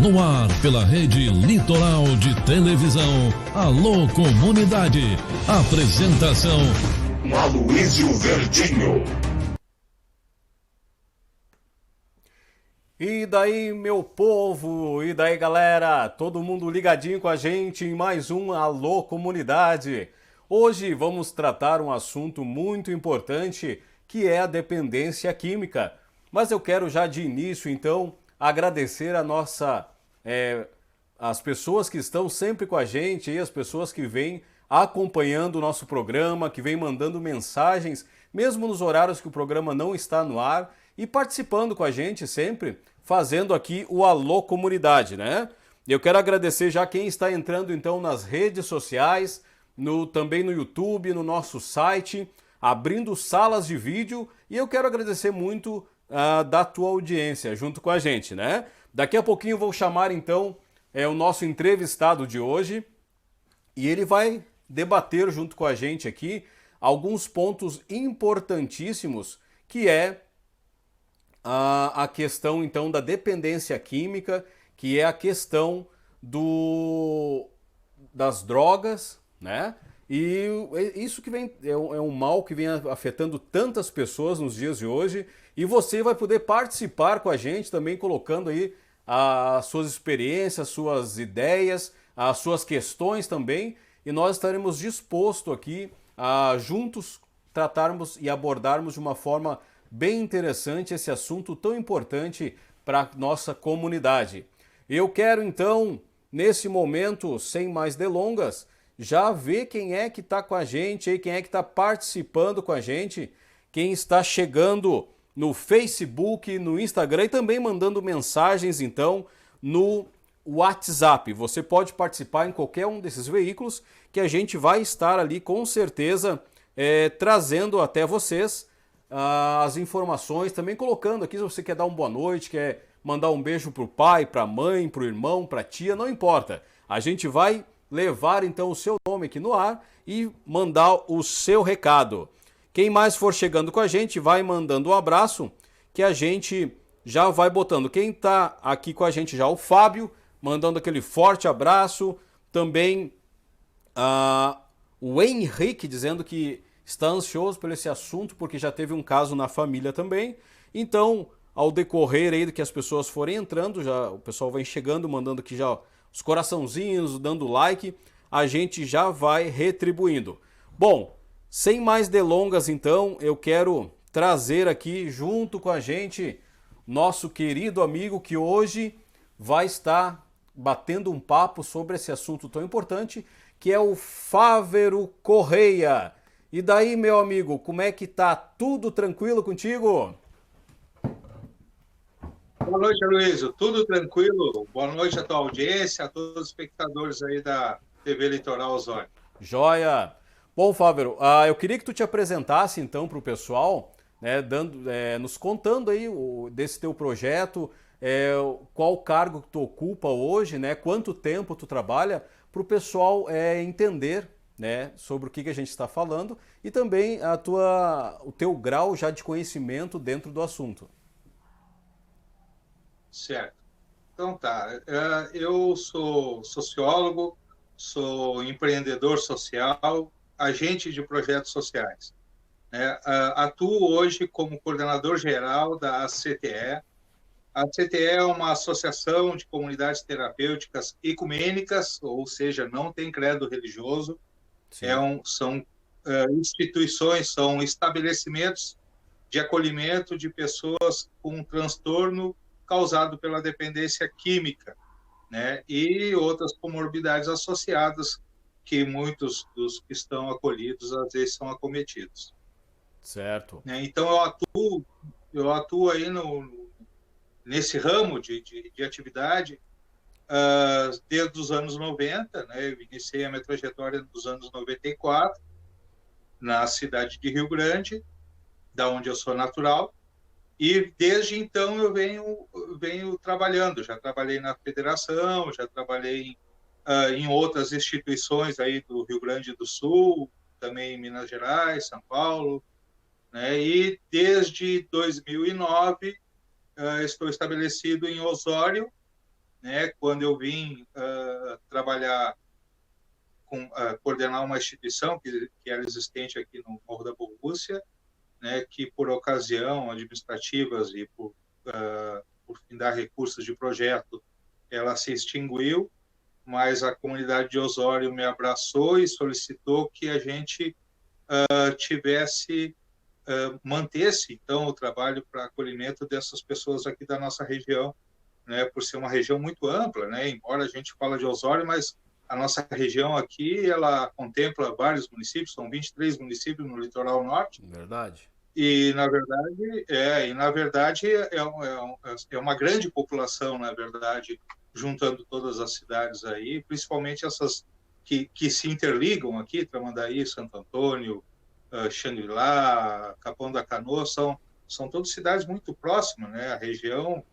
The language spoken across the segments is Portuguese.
No ar pela Rede Litoral de Televisão. Alô Comunidade. Apresentação: Aloísio Verdinho. E daí, meu povo? E daí, galera? Todo mundo ligadinho com a gente em mais um Alô Comunidade. Hoje vamos tratar um assunto muito importante, que é a dependência química. Mas eu quero já de início, então, agradecer as pessoas que estão sempre com a gente e as pessoas que vêm acompanhando o nosso programa, que vêm mandando mensagens, mesmo nos horários que o programa não está no ar, e participando com a gente sempre, fazendo aqui o Alô Comunidade, né? Eu quero agradecer já quem está entrando então nas redes sociais, também no YouTube, no nosso site, abrindo salas de vídeo, e eu quero agradecer muito da tua audiência junto com a gente, né? Daqui a pouquinho eu vou chamar então o nosso entrevistado de hoje e ele vai debater junto com a gente aqui alguns pontos importantíssimos, que é a questão então da dependência química, que é a questão das drogas, né? E isso que vem é um mal que vem afetando tantas pessoas nos dias de hoje, e você vai poder participar com a gente também, colocando aí as suas experiências, suas ideias, as suas questões também, e nós estaremos dispostos aqui a juntos tratarmos e abordarmos de uma forma bem interessante esse assunto tão importante para a nossa comunidade. Eu quero então, nesse momento, sem mais delongas, já ver quem é que está com a gente aí, quem é que está participando com a gente, quem está chegando no Facebook, no Instagram e também mandando mensagens então no WhatsApp. Você pode participar em qualquer um desses veículos que a gente vai estar ali com certeza trazendo até vocês as informações, também colocando aqui se você quer dar uma boa noite, quer mandar um beijo pro pai, pra mãe, pro irmão, pra tia, não importa. A gente vai levar então o seu nome aqui no ar e mandar o seu recado. Quem mais for chegando com a gente, vai mandando um abraço, que a gente já vai botando. Quem tá aqui com a gente já, o Fábio, mandando aquele forte abraço. Também o Henrique dizendo que está ansioso por esse assunto, porque já teve um caso na família também. Então, ao decorrer aí do que as pessoas forem entrando, já o pessoal vai chegando, mandando aqui já os coraçãozinhos, dando like, a gente já vai retribuindo. Bom, sem mais delongas então, eu quero trazer aqui junto com a gente nosso querido amigo que hoje vai estar batendo um papo sobre esse assunto tão importante, que é o Fávero Correia. E daí, meu amigo, como é que tá? Tudo tranquilo contigo? Boa noite, Aloísio. Tudo tranquilo? Boa noite à tua audiência, a todos os espectadores aí da TV Litoral Osório. Joia! Bom, Fávero, eu queria que tu te apresentasse então para o pessoal, né, nos contando aí desse teu projeto, qual o cargo que tu ocupa hoje, né, quanto tempo tu trabalha, para o pessoal entender, né, sobre o que a gente está falando e também o teu grau já de conhecimento dentro do assunto. Certo. Então tá, eu sou sociólogo, sou empreendedor social, agente de projetos sociais, né? Atuo hoje como coordenador geral da CTE. A CTE é uma associação de comunidades terapêuticas ecumênicas, ou seja, não tem credo religioso. São instituições, são estabelecimentos de acolhimento de pessoas com transtorno causado pela dependência química, né? E outras comorbidades associadas que muitos dos que estão acolhidos às vezes são acometidos. Certo. Né? Então eu atuo aí nesse ramo de atividade desde os anos 90, né? Eu iniciei a minha trajetória nos anos 94, na cidade de Rio Grande, da onde eu sou natural, e desde então eu venho trabalhando. Já trabalhei na federação, já trabalhei em outras instituições aí do Rio Grande do Sul, também em Minas Gerais, São Paulo, né? E desde 2009 estou estabelecido em Osório, né, quando eu vim trabalhar coordenar uma instituição que era existente aqui no Morro da Borrússia, né, que por ocasião administrativas e por findar recursos de projeto, ela se extinguiu, mas a comunidade de Osório me abraçou e solicitou que a gente mantesse então o trabalho para acolhimento dessas pessoas aqui da nossa região, né, por ser uma região muito ampla, né, embora a gente fala de Osório, mas a nossa região aqui, ela contempla vários municípios, são 23 municípios no litoral norte. Verdade. E na verdade é uma grande população, na verdade, juntando todas as cidades aí, principalmente essas que se interligam aqui, Tramandaí, Santo Antônio, Xangri-Lá, Capão da Canoa, são todas cidades muito próximas, né? A região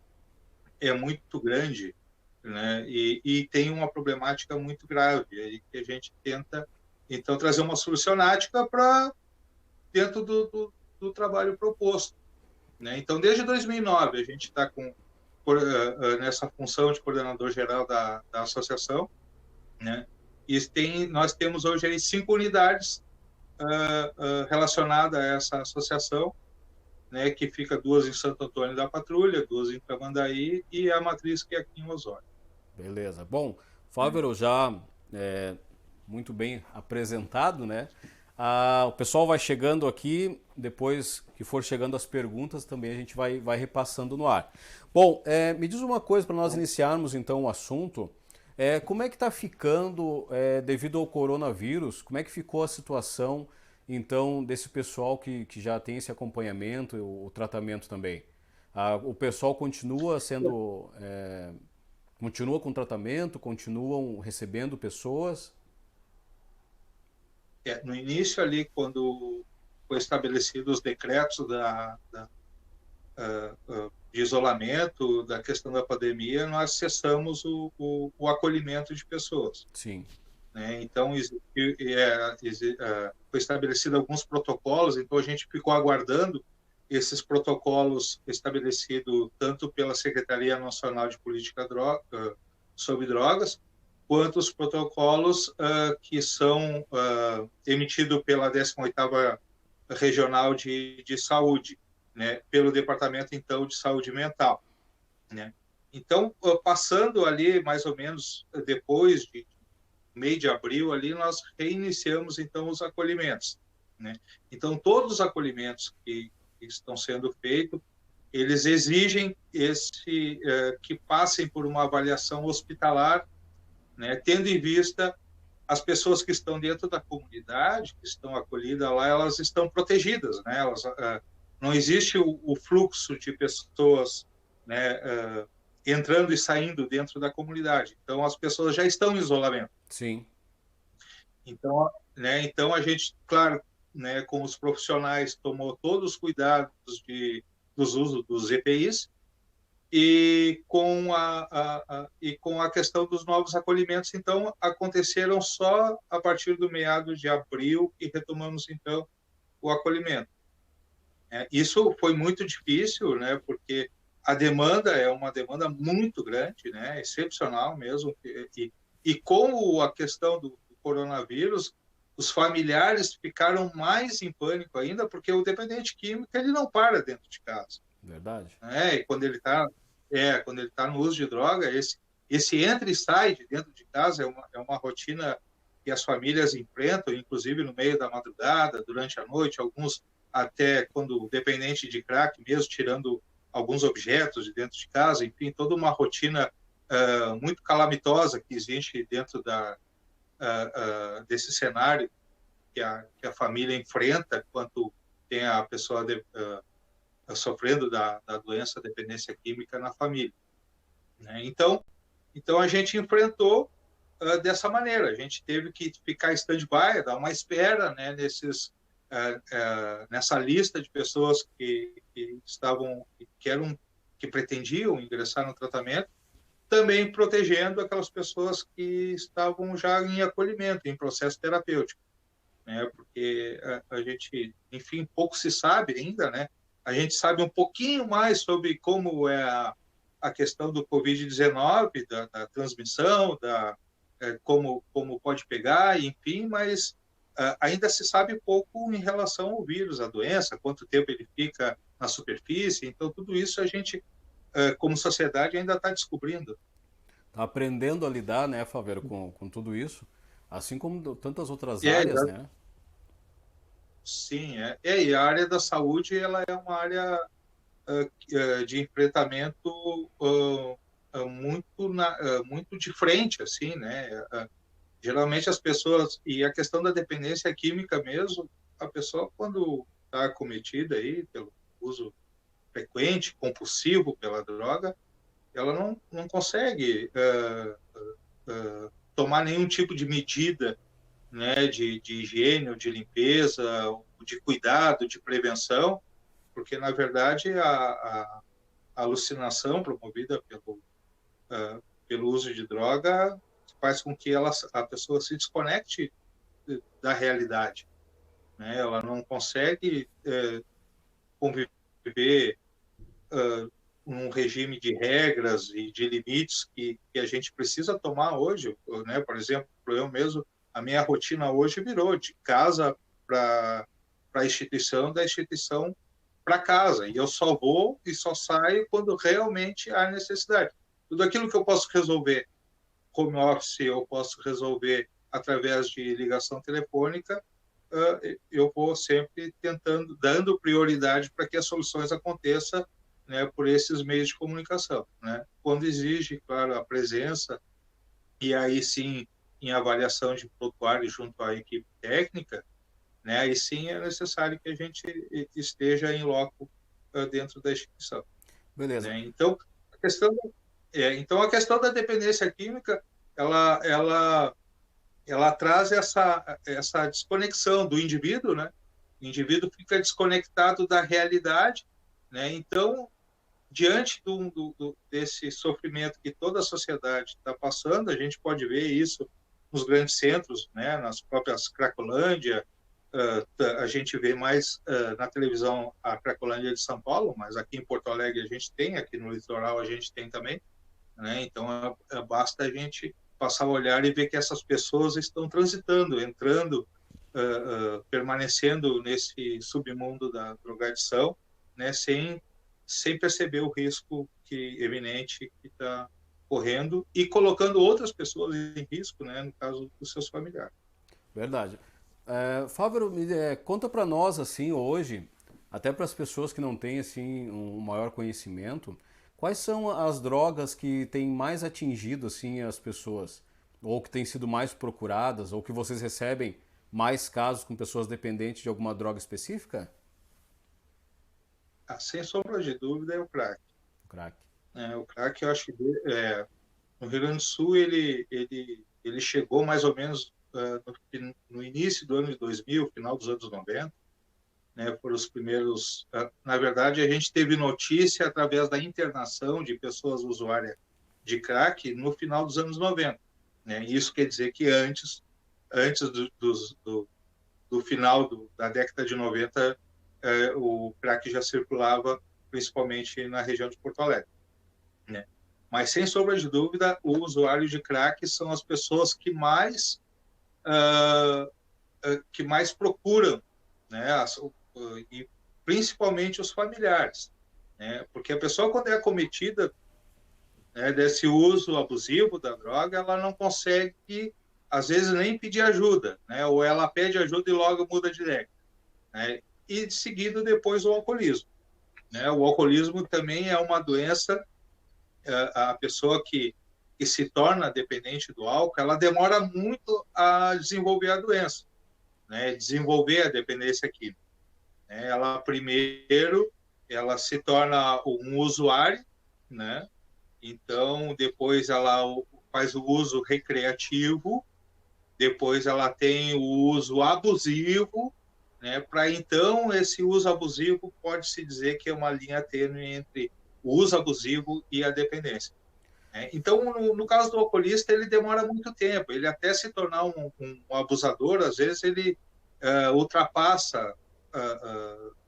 é muito grande, né? E tem uma problemática muito grave aí que a gente tenta então trazer uma solucionática para dentro do trabalho proposto, né? Então desde 2009 a gente está nessa função de coordenador geral da associação, né? E nós temos hoje aí 5 unidades relacionadas a essa associação, né, que fica 2 em Santo Antônio da Patrulha, 2 em Tramandaí e a matriz que é aqui em Osório. Beleza. Bom, Fávero já muito bem apresentado, né? O pessoal vai chegando aqui, depois que for chegando as perguntas também a gente vai repassando no ar. Bom, me diz uma coisa para nós iniciarmos então o assunto. Como é que está ficando, devido ao coronavírus, como é que ficou a situação então desse pessoal que já tem esse acompanhamento, o tratamento também? O pessoal continua continua com tratamento, continuam recebendo pessoas? No início ali, quando foi estabelecidos os decretos de isolamento, da questão da pandemia, nós cessamos o acolhimento de pessoas. Sim. Né? Então, foi estabelecido alguns protocolos, então a gente ficou aguardando esses protocolos estabelecidos tanto pela Secretaria Nacional de Política sobre Drogas, quanto os protocolos que são emitidos pela 18ª Regional de Saúde, né, pelo Departamento, então, de Saúde Mental. Né? Então, passando ali, mais ou menos, depois de meio de abril, ali, nós reiniciamos, então, os acolhimentos. Né? Então, todos os acolhimentos que estão sendo feitos, eles exigem que passem por uma avaliação hospitalar, né, tendo em vista as pessoas que estão dentro da comunidade, que estão acolhidas lá, elas estão protegidas, né? Não existe o fluxo de pessoas, né, entrando e saindo dentro da comunidade. Então, as pessoas já estão em isolamento. Sim. Então, né, então a gente, claro, né, com os profissionais, tomou todos os cuidados dos usos dos EPIs, e com a questão dos novos acolhimentos, então, aconteceram só a partir do meado de abril que retomamos, então, o acolhimento. Isso foi muito difícil, né, porque a demanda é uma demanda muito grande, né, excepcional mesmo, e com a questão do coronavírus, os familiares ficaram mais em pânico ainda, porque o dependente químico ele não para dentro de casa. Verdade. E quando ele está no uso de droga, esse entra e sai de dentro de casa é uma rotina que as famílias enfrentam, inclusive no meio da madrugada, durante a noite, alguns até quando dependente de crack mesmo, tirando alguns objetos de dentro de casa, enfim, toda uma rotina muito calamitosa que existe dentro desse cenário que a família enfrenta quando tem a pessoa sofrendo da doença dependência química na família. Né? Então a gente enfrentou dessa maneira. A gente teve que ficar stand-by, dar uma espera, né, nessa lista de pessoas que pretendiam ingressar no tratamento, também protegendo aquelas pessoas que estavam já em acolhimento, em processo terapêutico. Né? Porque a gente, enfim, pouco se sabe ainda, né? A gente sabe um pouquinho mais sobre como é a questão do Covid-19, da transmissão, como pode pegar, enfim, mas ainda se sabe pouco em relação ao vírus, a doença, quanto tempo ele fica na superfície. Então, tudo isso a gente, como sociedade, ainda está descobrindo. Está aprendendo a lidar, né, Fávero, com tudo isso, assim como tantas outras áreas, né? Sim, e a área da saúde, ela é uma área de enfrentamento muito de frente, assim, né? Geralmente as pessoas, e a questão da dependência química mesmo, a pessoa quando está acometida aí pelo uso frequente, compulsivo pela droga, ela não consegue tomar nenhum tipo de medida, né, de higiene, ou de limpeza, de cuidado, de prevenção, porque, na verdade, a alucinação promovida pelo uso de droga faz com que a pessoa se desconecte da realidade, né? Ela não consegue conviver num regime de regras e de limites que a gente precisa tomar hoje, né? Por exemplo, eu mesmo, a minha rotina hoje virou de casa para a instituição, da instituição para casa, e eu só vou e só saio quando realmente há necessidade. Tudo aquilo que eu posso resolver home office, eu posso resolver através de ligação telefônica, eu vou sempre dando prioridade para que as soluções aconteçam, né, por esses meios de comunicação, né? Quando exige, claro, a presença, e aí sim, em avaliação de prontuário junto à equipe técnica, né, aí sim é necessário que a gente esteja em loco dentro da instituição. Beleza. Né? Então, a questão da dependência química, ela traz essa desconexão do indivíduo, né? O indivíduo fica desconectado da realidade, né? Então, diante desse sofrimento que toda a sociedade está passando, a gente pode ver isso nos grandes centros, né? Nas próprias Cracolândia, a gente vê mais na televisão a Cracolândia de São Paulo, mas aqui em Porto Alegre a gente tem, aqui no litoral a gente tem também, né? Então, basta a gente passar o olhar e ver que essas pessoas estão transitando, entrando, permanecendo nesse submundo da drogadição, né? Sem perceber o risco eminente que está correndo e colocando outras pessoas em risco, né? No caso dos seus familiares. Verdade. Fávero, conta para nós, assim, hoje, até para as pessoas que não têm, assim, um maior conhecimento, quais são as drogas que têm mais atingido, assim, as pessoas? Ou que têm sido mais procuradas, ou que vocês recebem mais casos com pessoas dependentes de alguma droga específica? Sem sombra de dúvida, é o crack. O crack. O crack, eu acho que no Rio Grande do Sul, ele chegou mais ou menos no início do ano de 2000, final dos anos 90, né, foram os primeiros... Na verdade, a gente teve notícia através da internação de pessoas usuárias de crack no final dos anos 90. Né? Isso quer dizer que antes do final da década de 90, o crack já circulava principalmente na região de Porto Alegre. Né? Mas, sem sombra de dúvida, o usuário de crack são as pessoas que mais procuram, né? E principalmente os familiares. Né? Porque a pessoa, quando é acometida, né, desse uso abusivo da droga, ela não consegue, às vezes, nem pedir ajuda, né? Ou ela pede ajuda e logo muda de ideia. Né? E, seguido, depois, o alcoolismo. Né? O alcoolismo também é uma doença, a pessoa que se torna dependente do álcool, ela demora muito a desenvolver a doença, né? Desenvolver a dependência química. Ela, primeiro, ela se torna um usuário, né? Então, depois ela faz o uso recreativo, depois ela tem o uso abusivo, né? Para então, esse uso abusivo pode-se dizer que é uma linha tênue entre o uso abusivo e a dependência. Então, no caso do alcoolista, ele demora muito tempo. Ele até se tornar um abusador, às vezes ele ultrapassa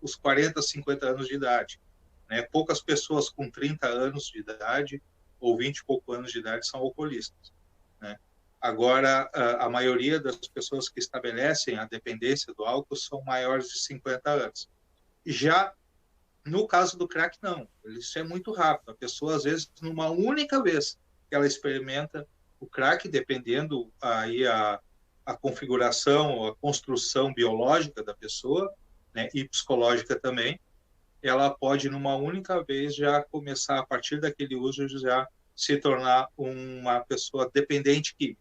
os 40, 50 anos de idade. né? Poucas pessoas com 30 anos de idade ou 20 e poucos anos de idade são alcoolistas, né? Agora, a maioria das pessoas que estabelecem a dependência do álcool são maiores de 50 anos. Já no caso do crack, não. Isso é muito rápido. A pessoa, às vezes, numa única vez que ela experimenta o crack, dependendo aí a configuração, a construção biológica da pessoa, né, e psicológica também, ela pode, numa única vez, já começar, a partir daquele uso, já se tornar uma pessoa dependente química,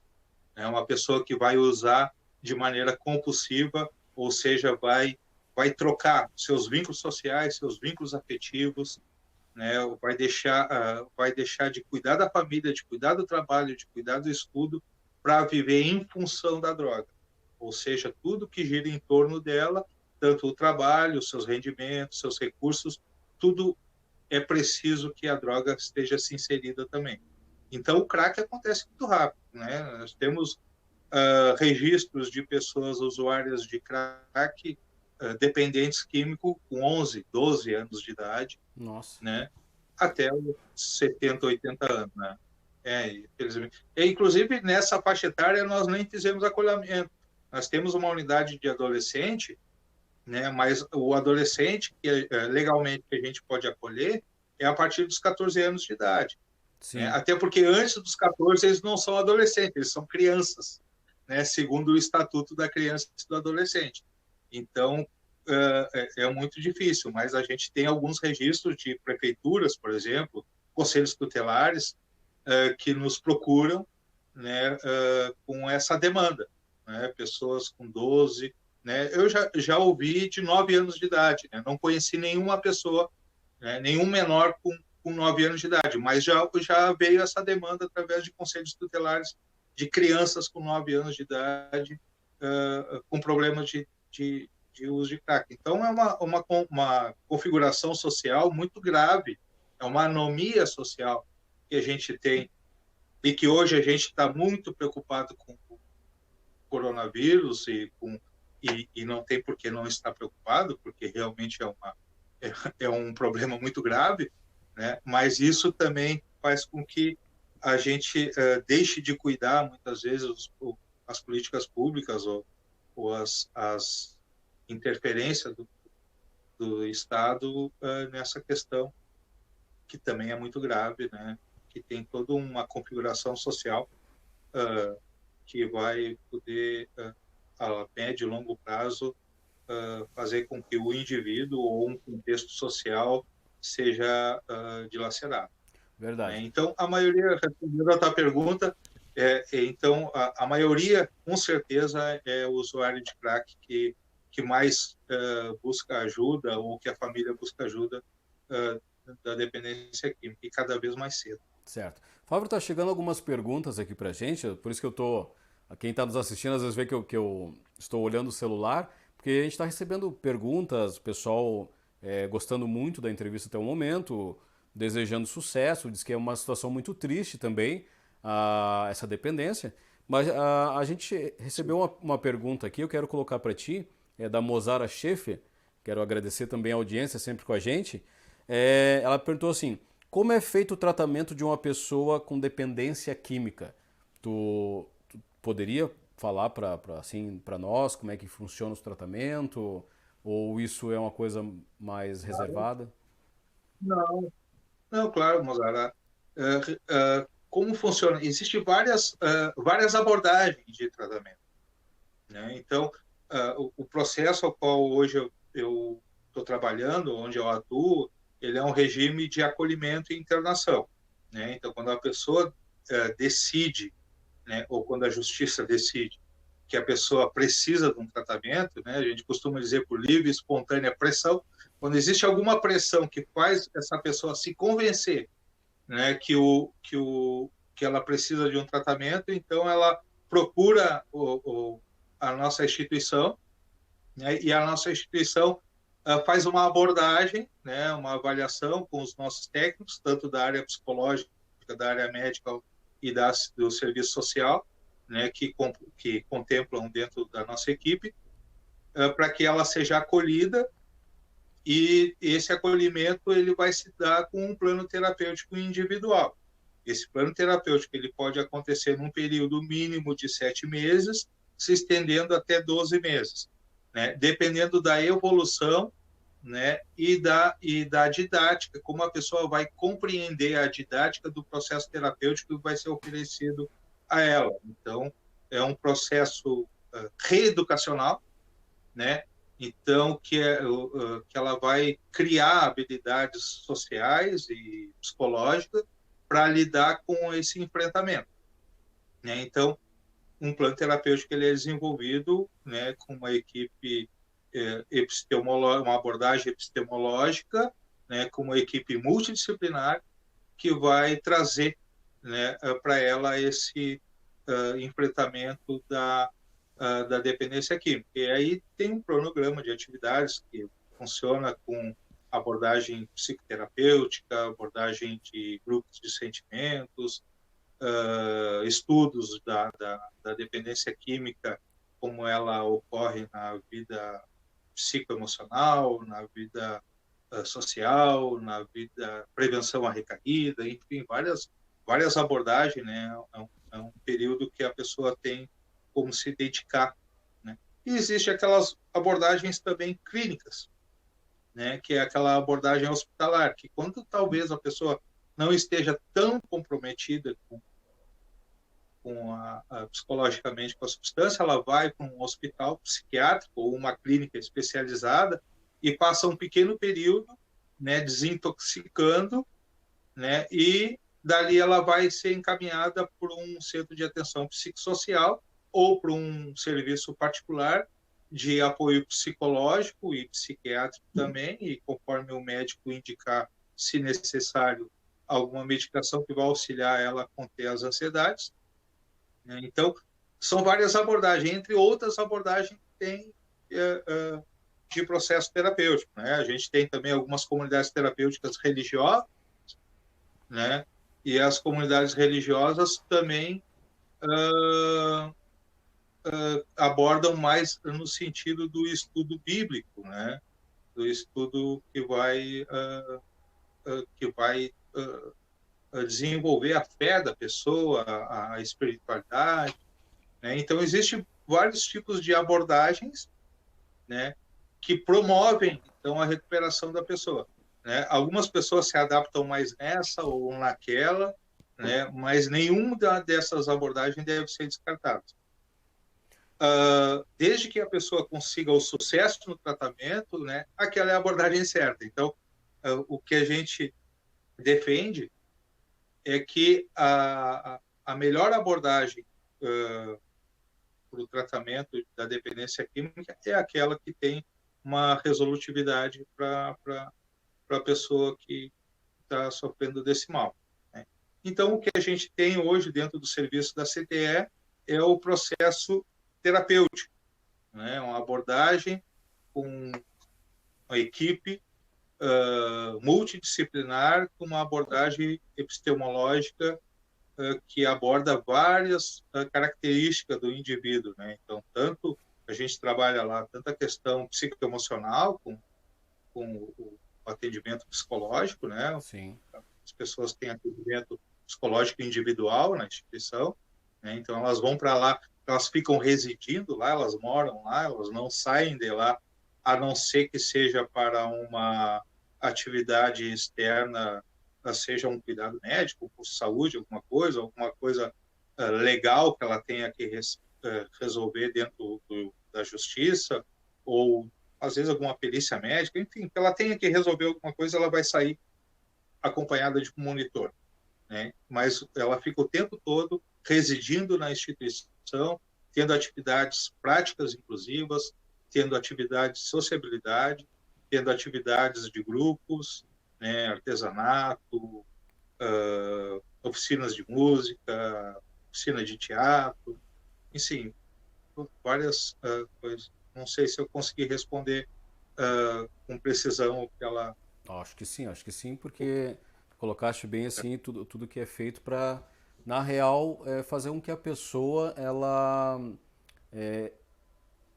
né, uma pessoa que vai usar de maneira compulsiva, ou seja, vai trocar seus vínculos sociais, seus vínculos afetivos, né, vai deixar de cuidar da família, de cuidar do trabalho, de cuidar do estudo, para viver em função da droga. Ou seja, tudo que gira em torno dela, tanto o trabalho, seus rendimentos, seus recursos, tudo é preciso que a droga esteja se inserida também. Então, o crack acontece muito rápido, né? Nós temos registros de pessoas usuárias de crack, dependentes químicos, com 11, 12 anos de idade. Nossa. Né? Até os 70, 80 anos, né? Infelizmente. Inclusive, nessa faixa etária, nós nem fizemos acolhimento. Nós temos uma unidade de adolescente, né? Mas o adolescente, que legalmente a gente pode acolher, é a partir dos 14 anos de idade. Né? Até porque antes dos 14 eles não são adolescentes, eles são crianças, né? Segundo o Estatuto da Criança e do Adolescente. Então, é muito difícil, mas a gente tem alguns registros de prefeituras, por exemplo, conselhos tutelares, que nos procuram, né, com essa demanda, né, pessoas com 12, né, eu já ouvi de 9 anos de idade, né, não conheci nenhuma pessoa, né, nenhum menor com 9 anos de idade, mas já veio essa demanda através de conselhos tutelares de crianças com 9 anos de idade, com problemas de uso de crack. Então, é uma configuração social muito grave, é uma anomia social que a gente tem e que hoje a gente está muito preocupado com o coronavírus e não tem por que não estar preocupado, porque realmente é um problema muito grave, né? Mas isso também faz com que a gente deixe de cuidar, muitas vezes, as políticas públicas ou as interferência do Estado nessa questão, que também é muito grave, né? Que tem toda uma configuração social que vai poder, a médio e longo prazo, fazer com que o indivíduo ou um contexto social seja dilacerado. Verdade. Então, a maioria, respondendo a tua pergunta, então, a maioria, com certeza, é o usuário de crack que mais busca ajuda, ou que a família busca ajuda da dependência química, e cada vez mais cedo. Certo. Fábio, tá chegando algumas perguntas aqui pra gente, por isso que eu tô... Quem está nos assistindo às vezes vê que eu estou olhando o celular, porque a gente está recebendo perguntas, o pessoal gostando muito da entrevista até o momento, desejando sucesso, diz que é uma situação muito triste também, essa dependência. Mas a gente recebeu uma pergunta aqui, eu quero colocar para ti, é da Mozara Schaeffer, quero agradecer também a audiência sempre com a gente. Ela perguntou assim: como é feito o tratamento de uma pessoa com dependência química? Tu poderia falar para nós como é que funciona o tratamento? Ou isso é uma coisa mais reservada? Não, claro, Mozara. Como funciona? Existem várias abordagens de tratamento, né? Então, o processo ao qual hoje eu estou trabalhando, onde eu atuo, ele é um regime de acolhimento e internação, né? Então, quando a pessoa decide, né, ou quando a justiça decide que a pessoa precisa de um tratamento, né, a gente costuma dizer por livre e espontânea pressão, quando existe alguma pressão que faz essa pessoa se convencer, né, que ela precisa de um tratamento, então ela procura a nossa instituição, né, e a nossa instituição faz uma abordagem, né, uma avaliação com os nossos técnicos, tanto da área psicológica, da área médica e do serviço social, né, que contemplam dentro da nossa equipe, para que ela seja acolhida e esse acolhimento ele vai se dar com um plano terapêutico individual. Esse plano terapêutico ele pode acontecer num período mínimo de 7 meses, se estendendo até 12 meses, né? Dependendo da evolução, né? E da didática, como a pessoa vai compreender a didática do processo terapêutico que vai ser oferecido a ela. Então, é um processo reeducacional, né? Então, que ela vai criar habilidades sociais e psicológicas para lidar com esse enfrentamento, né? Então, um plano terapêutico ele é desenvolvido, né, com uma equipe uma abordagem epistemológica, né, com uma equipe multidisciplinar que vai trazer, né, para ela esse enfrentamento da dependência química. E aí tem um cronograma de atividades que funciona com abordagem psicoterapêutica, abordagem de grupos de sentimentos, estudos da dependência química, como ela ocorre na vida psicoemocional, na vida social, na vida prevenção à recaída, enfim, várias abordagens, né? É um período que a pessoa tem como se dedicar, né? E existe aquelas abordagens também clínicas, né? Que é aquela abordagem hospitalar, que quando talvez a pessoa não esteja tão comprometida psicologicamente com a substância, ela vai para um hospital psiquiátrico ou uma clínica especializada e passa um pequeno período, né, desintoxicando, né, e dali ela vai ser encaminhada por um centro de atenção psicossocial ou para um serviço particular de apoio psicológico e psiquiátrico também, e conforme o médico indicar, se necessário, alguma medicação que vai auxiliar ela a conter as ansiedades. Então, são várias abordagens, entre outras abordagens que tem de processo terapêutico, né? A gente tem também algumas comunidades terapêuticas religiosas, né? E as comunidades religiosas também abordam mais no sentido do estudo bíblico, né? Do estudo que vai desenvolver a fé da pessoa, a espiritualidade, né? Então, existem vários tipos de abordagens, né, que promovem, então, a recuperação da pessoa, né? Algumas pessoas se adaptam mais nessa ou naquela, né, mas nenhuma dessas abordagens deve ser descartada. Desde que a pessoa consiga o sucesso no tratamento, né, aquela é a abordagem certa. Então, o que a gente defende é que a melhor abordagem para o tratamento da dependência química é aquela que tem uma resolutividade para a pessoa que está sofrendo desse mal, né? Então, o que a gente tem hoje dentro do serviço da CTE é o processo terapêutico, né? Uma abordagem com uma equipe multidisciplinar, com uma abordagem epistemológica que aborda várias características do indivíduo, né? Então, tanto a gente trabalha lá, tanto a questão psicoemocional, com o atendimento psicológico, né? Sim. As pessoas têm atendimento psicológico individual na instituição, né? Então, elas vão para lá, elas ficam residindo lá, elas moram lá, elas não saem de lá, a não ser que seja para uma atividade externa, seja um cuidado médico, por saúde, alguma coisa legal que ela tenha que resolver dentro da justiça, ou às vezes alguma perícia médica, enfim, que ela tenha que resolver alguma coisa, ela vai sair acompanhada de um monitor, né? Mas ela fica o tempo todo residindo na instituição, tendo atividades práticas inclusivas, tendo atividades de sociabilidade, tendo atividades de grupos, né, artesanato, oficinas de música, oficina de teatro, enfim, várias coisas. Não sei se eu consegui responder com precisão o que ela... Acho que sim, porque colocaste bem assim tudo que é feito para, na real, fazer com que a pessoa ela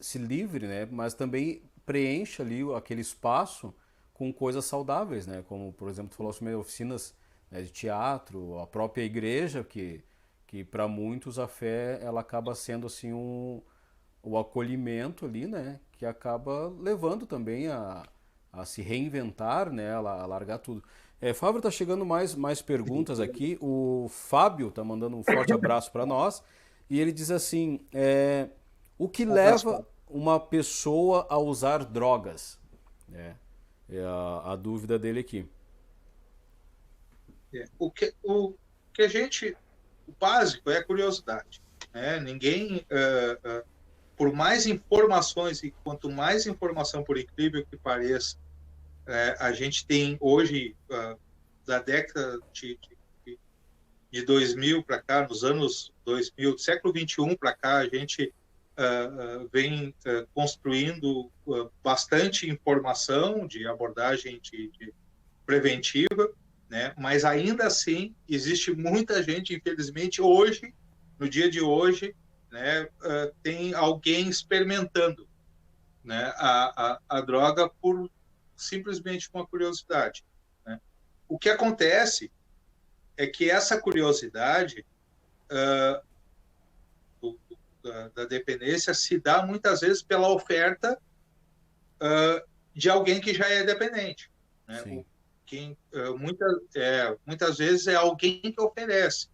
se livre, né? Mas também preencha ali aquele espaço com coisas saudáveis, né? Como, por exemplo, tu falou sobre oficinas, né, de teatro, a própria igreja, que para muitos a fé ela acaba sendo assim o acolhimento ali, né? Que acaba levando também a se reinventar, né? A largar tudo. Fábio, tá chegando mais perguntas aqui. O Fábio tá mandando um forte abraço para nós e ele diz assim: o que leva uma pessoa a usar drogas? É a dúvida dele aqui. O que a gente, o básico é a curiosidade, né? Ninguém, por mais informações, e quanto mais informação, por incrível que pareça, a gente tem hoje, da década de 2000 para cá, nos anos 2000, do século 21 para cá, a gente vem construindo bastante informação de abordagem de preventiva, né? Mas ainda assim existe muita gente, infelizmente, hoje, no dia de hoje, né, tem alguém experimentando, né, a droga por simplesmente uma curiosidade, né? O que acontece é que essa curiosidade da dependência se dá muitas vezes pela oferta de alguém que já é dependente, né? Muitas vezes é alguém que oferece,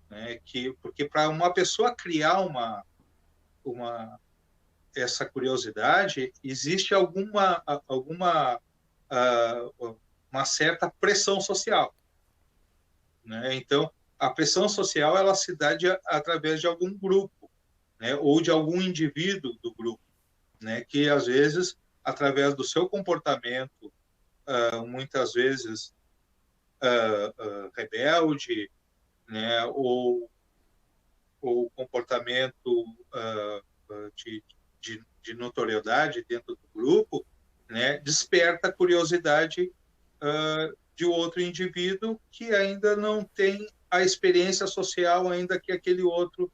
né? Porque para uma pessoa criar essa curiosidade, existe uma certa pressão social, né? Então, a pressão social ela se dá através de algum grupo, né? Ou de algum indivíduo do grupo, né? Que às vezes, através do seu comportamento, muitas vezes rebelde, né? Ou comportamento de notoriedade dentro do grupo, né? Desperta a curiosidade de outro indivíduo que ainda não tem a experiência social ainda que aquele outro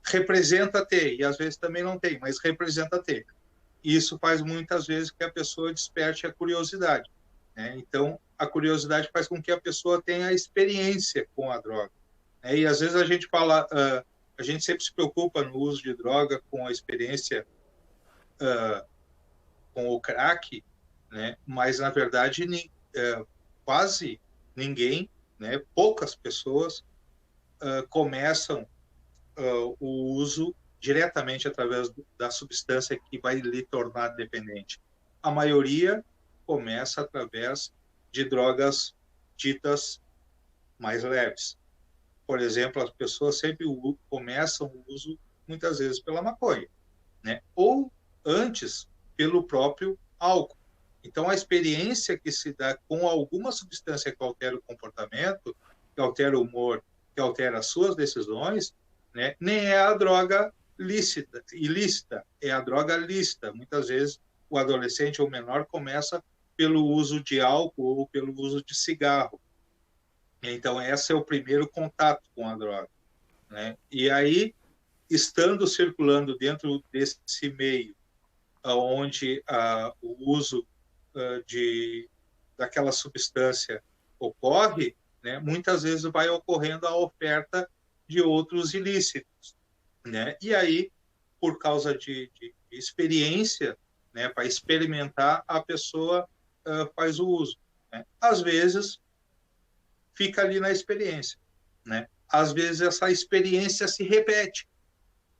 representa ter, e às vezes também não tem, mas representa ter. Isso faz muitas vezes que a pessoa desperte a curiosidade, né? Então, a curiosidade faz com que a pessoa tenha a experiência com a droga, né? E às vezes a gente fala, a gente sempre se preocupa no uso de droga com a experiência com o crack, né? Mas na verdade quase ninguém, né? Poucas pessoas começam o uso diretamente através da substância que vai lhe tornar dependente. A maioria começa através de drogas ditas mais leves. Por exemplo, as pessoas sempre começam o uso, muitas vezes, pela maconha, né? Ou antes, pelo próprio álcool. Então, a experiência que se dá com alguma substância que altera o comportamento, que altera o humor, que altera as suas decisões, né? Nem é a droga ilícita, é a droga lícita. Muitas vezes o adolescente ou menor começa pelo uso de álcool ou pelo uso de cigarro. Então, esse é o primeiro contato com a droga, né? E aí, estando circulando dentro desse meio, onde o uso daquela substância ocorre, né? Muitas vezes vai ocorrendo a oferta de outros ilícitos, né? E aí, por causa de experiência, né, para experimentar, a pessoa faz o uso, né? Às vezes, fica ali na experiência, né? Às vezes, essa experiência se repete,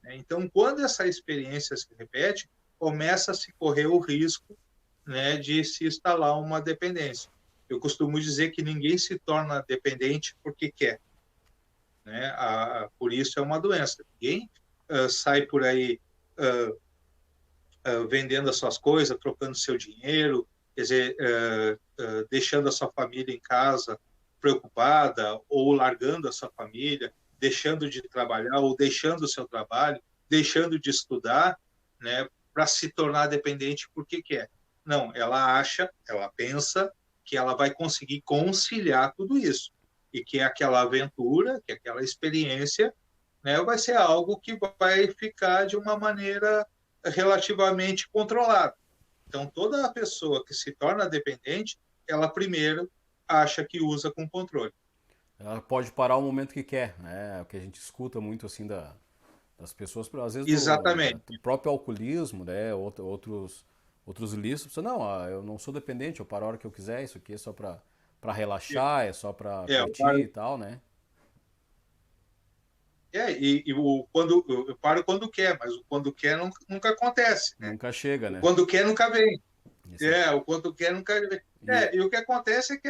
né? Então, quando essa experiência se repete, começa a se correr o risco, né, de se instalar uma dependência. Eu costumo dizer que ninguém se torna dependente porque quer, né? Por isso é uma doença. Ninguém sai por aí vendendo as suas coisas, trocando seu dinheiro, quer dizer, deixando a sua família em casa preocupada, ou largando a sua família, deixando de trabalhar, ou deixando o seu trabalho, deixando de estudar, né, para se tornar dependente porque quer. Não, ela pensa que ela vai conseguir conciliar tudo isso, e que aquela aventura, que aquela experiência, né, vai ser algo que vai ficar de uma maneira relativamente controlada, Então, toda a pessoa que se torna dependente, ela primeiro acha que usa com controle. Ela pode parar o momento que quer, né? É o que a gente escuta muito assim das pessoas, às vezes Exatamente. do próprio alcoolismo, né? Outros ilícitos. Não, eu não sou dependente, eu paro a hora que eu quiser, isso aqui é só para relaxar, é só para curtir e tal, né? Quando eu paro quando quer, mas o quando quer nunca acontece, né? Nunca chega, O né? quando quer nunca vem. Isso. O quando quer nunca vem. E o que acontece é que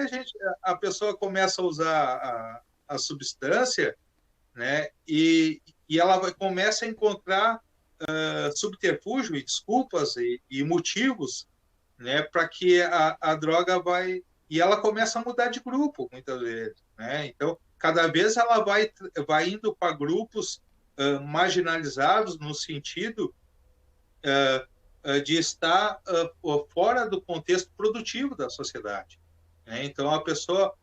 a pessoa começa a usar a substância, né? E ela começa a encontrar subterfúgio e desculpas e motivos, né? Para que a droga vai... E ela começa a mudar de grupo, muitas vezes, né? Então, cada vez ela vai indo para grupos marginalizados no sentido de estar fora do contexto produtivo da sociedade, né? Então a pessoa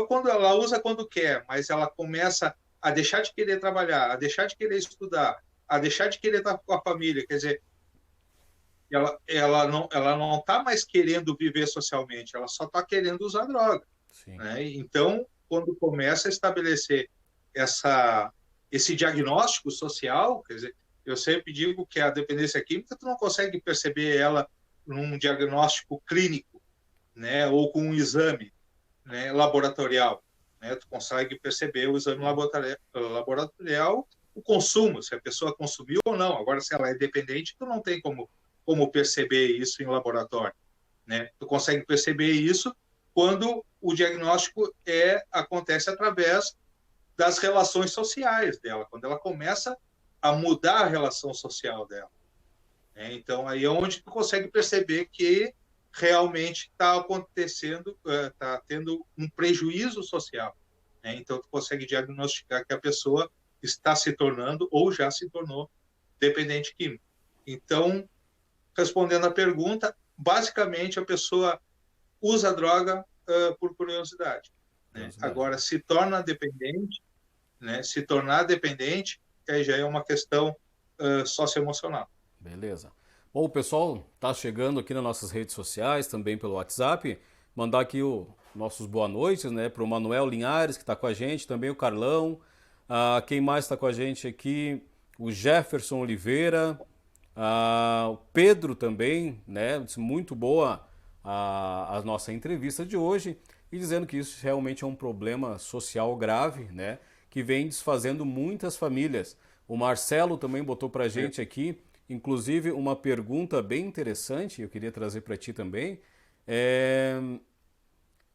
quando ela usa quando quer, mas ela começa a deixar de querer trabalhar, a deixar de querer estudar, a deixar de querer estar com a família, quer dizer, ela não está mais querendo viver socialmente, ela só está querendo usar droga. Né? Então, quando começa a estabelecer esse diagnóstico social, quer dizer, eu sempre digo que a dependência química tu não consegue perceber ela num diagnóstico clínico, né, ou com um exame, né, laboratorial, né? Tu consegue perceber o exame laboratorial, o consumo, se a pessoa consumiu ou não. Agora, se ela é dependente, tu não tem como perceber isso em laboratório, né? Tu consegue perceber isso quando o diagnóstico acontece através das relações sociais dela, quando ela começa a mudar a relação social dela. Né? Então, aí é onde tu consegue perceber que realmente está acontecendo, está tendo um prejuízo social. Né? Então, tu consegue diagnosticar que a pessoa está se tornando ou já se tornou dependente químico. Então, respondendo à pergunta, basicamente a pessoa usa a droga por curiosidade. Né? Agora, se torna dependente, né? Se tornar dependente, aí já é uma questão socioemocional. Beleza. Bom, o pessoal está chegando aqui nas nossas redes sociais, também pelo WhatsApp. Mandar aqui os nossos boa noites, né? Para o Manuel Linhares, que está com a gente, também o Carlão. Quem mais está com a gente aqui? O Jefferson Oliveira. O Pedro também, né? Muito boa a nossa entrevista de hoje. E dizendo que isso realmente é um problema social grave, né? Que vem desfazendo muitas famílias. O Marcelo também botou para a gente aqui, inclusive, uma pergunta bem interessante, eu queria trazer para ti também.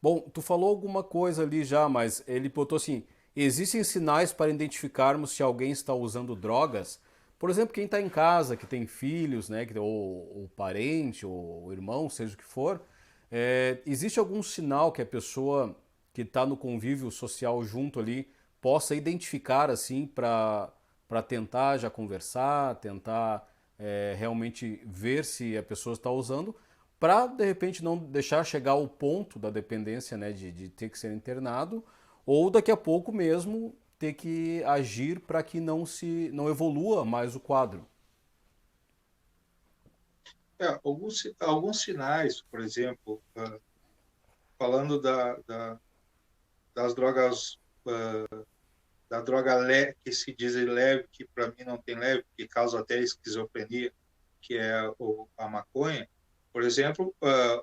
Bom, tu falou alguma coisa ali já, mas ele botou assim, existem sinais para identificarmos se alguém está usando drogas? Por exemplo, quem está em casa, que tem filhos, né, ou parente, ou irmão, seja o que for, existe algum sinal que a pessoa que está no convívio social junto ali possa identificar assim para tentar já conversar, tentar realmente ver se a pessoa está usando, para de repente não deixar chegar ao ponto da dependência, né, de ter que ser internado, ou daqui a pouco mesmo ter que agir para que não evolua mais o quadro. Alguns sinais, por exemplo, falando das drogas, da droga leve, que se diz leve, que para mim não tem leve, que causa até esquizofrenia, que é a maconha, por exemplo,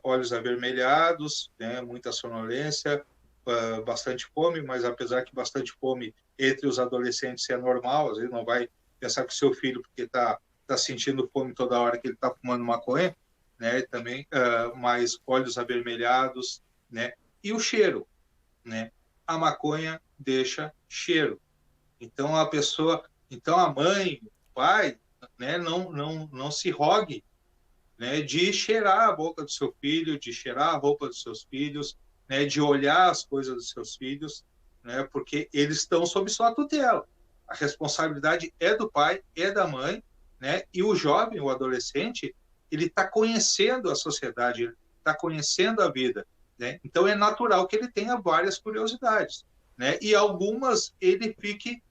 olhos avermelhados, né, muita sonolência, bastante fome, mas apesar que bastante fome entre os adolescentes é normal, às vezes não vai pensar que seu filho, porque está sentindo fome toda hora que ele está fumando maconha, né, também, mas olhos avermelhados, né, e o cheiro, né, a maconha deixa cheiro, então a mãe, o pai, né, não se rogue, né, de cheirar a boca do seu filho, de cheirar a roupa dos seus filhos, né, de olhar as coisas dos seus filhos, né, porque eles estão sob sua tutela. A responsabilidade é do pai, é da mãe, né, e o jovem, o adolescente, ele está conhecendo a sociedade, ele está conhecendo a vida, né? Então é natural que ele tenha várias curiosidades, né? E algumas ele fique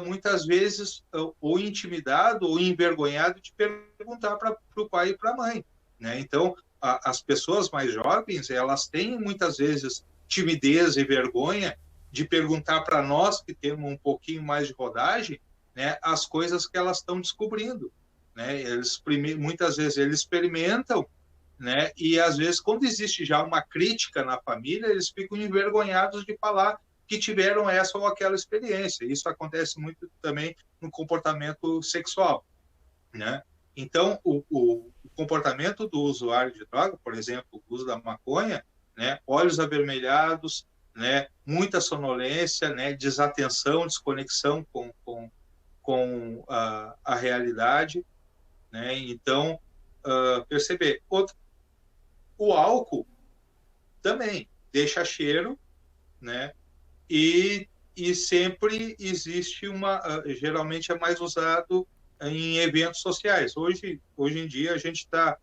muitas vezes ou intimidado ou envergonhado de perguntar para o pai e para a mãe, né? Então, as pessoas mais jovens, elas têm muitas vezes timidez e vergonha de perguntar para nós, que temos um pouquinho mais de rodagem, né, as coisas que elas estão descobrindo, né? Muitas vezes eles experimentam, né? E às vezes, quando existe já uma crítica na família, eles ficam envergonhados de falar que tiveram essa ou aquela experiência. Isso acontece muito também no comportamento sexual, né? Então, o comportamento do usuário de droga, por exemplo, o uso da maconha, né? Olhos avermelhados, né? Muita sonolência, né? Desatenção, desconexão com a realidade, né? Então, perceber. O álcool também deixa cheiro, né? E sempre existe geralmente é mais usado em eventos sociais. Hoje em dia a gente tá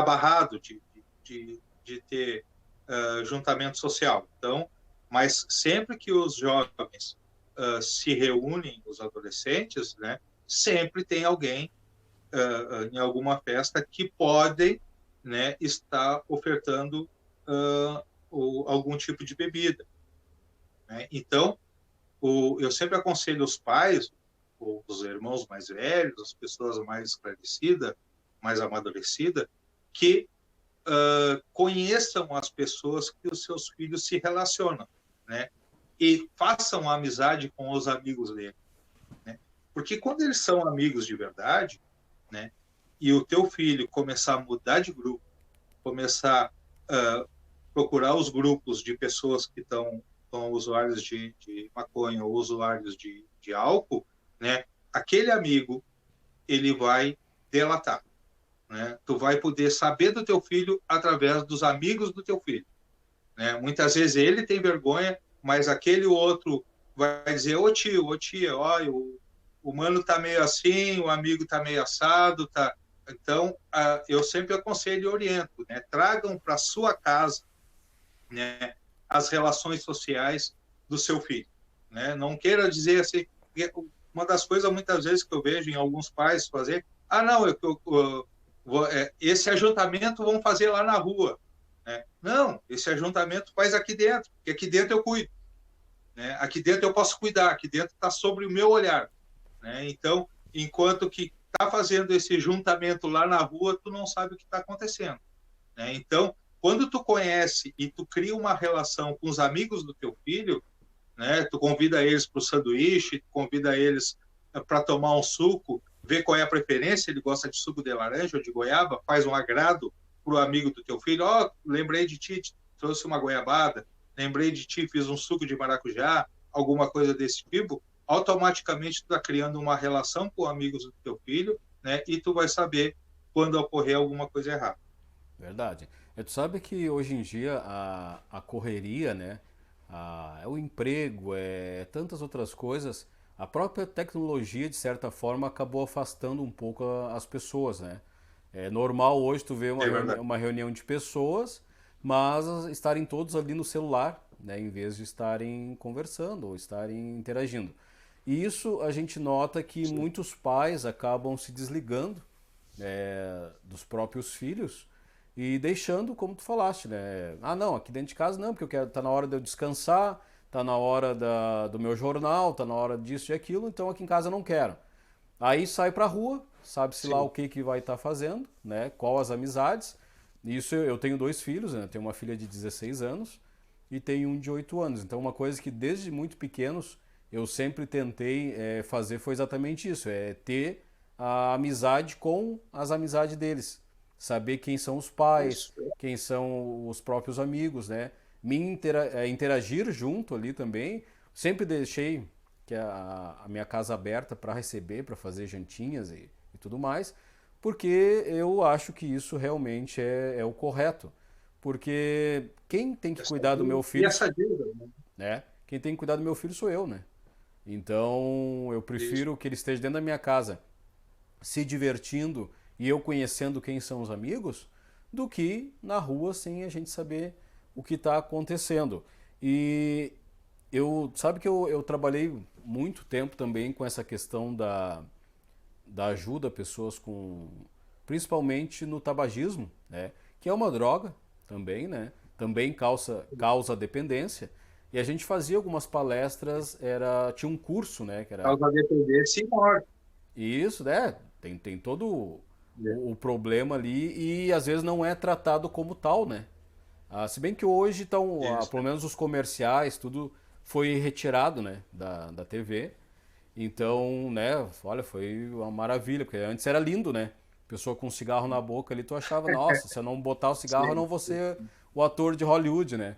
barrado de ter juntamento social. Então, mas sempre que os jovens se reúnem, os adolescentes, né? Sempre tem alguém em alguma festa que podem, né, estar ofertando algum tipo de bebida, né? Então, eu sempre aconselho os pais, os irmãos mais velhos, as pessoas mais esclarecidas, mais amadurecidas, que conheçam as pessoas que os seus filhos se relacionam, né? E façam amizade com os amigos dele, né? Porque quando eles são amigos de verdade, né, e o teu filho começar a mudar de grupo, começar a procurar os grupos de pessoas que estão usuários de maconha ou usuários de álcool, né, aquele amigo, ele vai delatar, né? Tu vai poder saber do teu filho através dos amigos do teu filho, né? Muitas vezes ele tem vergonha, mas aquele outro vai dizer: ô tio, olha, o mano tá meio assim, o amigo tá meio assado, tá? Então, eu sempre aconselho e oriento, né? Tragam para sua casa, né, as relações sociais do seu filho, né? Não queira dizer assim, uma das coisas muitas vezes que eu vejo em alguns pais fazer, não, esse ajuntamento vão fazer lá na rua, né? Não, esse ajuntamento faz aqui dentro, porque aqui dentro eu cuido, né? Aqui dentro eu posso cuidar, aqui dentro está sobre o meu olhar, né? Então, enquanto que está fazendo esse juntamento lá na rua, tu não sabe o que está acontecendo, né? Então, quando tu conhece e tu cria uma relação com os amigos do teu filho, né? Tu convida eles para o sanduíche, tu convida eles para tomar um suco, vê qual é a preferência, ele gosta de suco de laranja ou de goiaba, faz um agrado para o amigo do teu filho. Lembrei de ti, trouxe uma goiabada, lembrei de ti, fiz um suco de maracujá, alguma coisa desse tipo. Automaticamente tu está criando uma relação com amigos do teu filho, né? E tu vai saber quando ocorrer alguma coisa errada. Verdade. Tu sabe que hoje em dia a correria, né? É o emprego, tantas outras coisas. A própria tecnologia, de certa forma, acabou afastando um pouco as pessoas, né? É normal hoje tu ver uma reunião de pessoas, mas estarem todos ali no celular, né? Em vez de estarem conversando ou estarem interagindo. E isso a gente nota que Sim. muitos pais acabam se desligando dos próprios filhos e deixando, como tu falaste, né? Não, aqui dentro de casa não, porque tá na hora de eu descansar, tá na hora do meu jornal, tá na hora disso e aquilo, então aqui em casa eu não quero. Aí sai pra rua, sabe-se lá o que vai estar fazendo, né? Qual as amizades. Isso eu tenho 2 filhos, né? Eu tenho uma filha de 16 anos e tenho um de 8 anos. Então uma coisa que desde muito pequenos eu sempre tentei fazer foi exatamente isso, ter a amizade com as amizades deles. Saber quem são os pais, quem são os próprios amigos, né? Interagir junto ali também. Sempre deixei que a minha casa aberta para receber, para fazer jantinhas e tudo mais, porque eu acho que isso realmente é o correto. Porque quem tem que cuidar do meu filho, né? Quem tem que cuidar do meu filho sou eu, né? Então eu prefiro que ele esteja dentro da minha casa se divertindo e eu conhecendo quem são os amigos, do que na rua sem a gente saber o que está acontecendo. E sabe que eu trabalhei muito tempo também com essa questão da ajuda a pessoas com principalmente no tabagismo, né? Que é uma droga também, né? Também causa dependência. E a gente fazia algumas palestras, tinha um curso, né? Que era... Causa dependência e morte. Isso, né? Tem todo o problema ali e às vezes não é tratado como tal, né? Se bem que hoje estão, pelo menos os comerciais, tudo foi retirado, né, da TV. Então, né, olha, foi uma maravilha, porque antes era lindo, né? Pessoa com um cigarro na boca ali, tu achava, nossa, se eu não botar o cigarro, eu não vou ser o ator de Hollywood, né?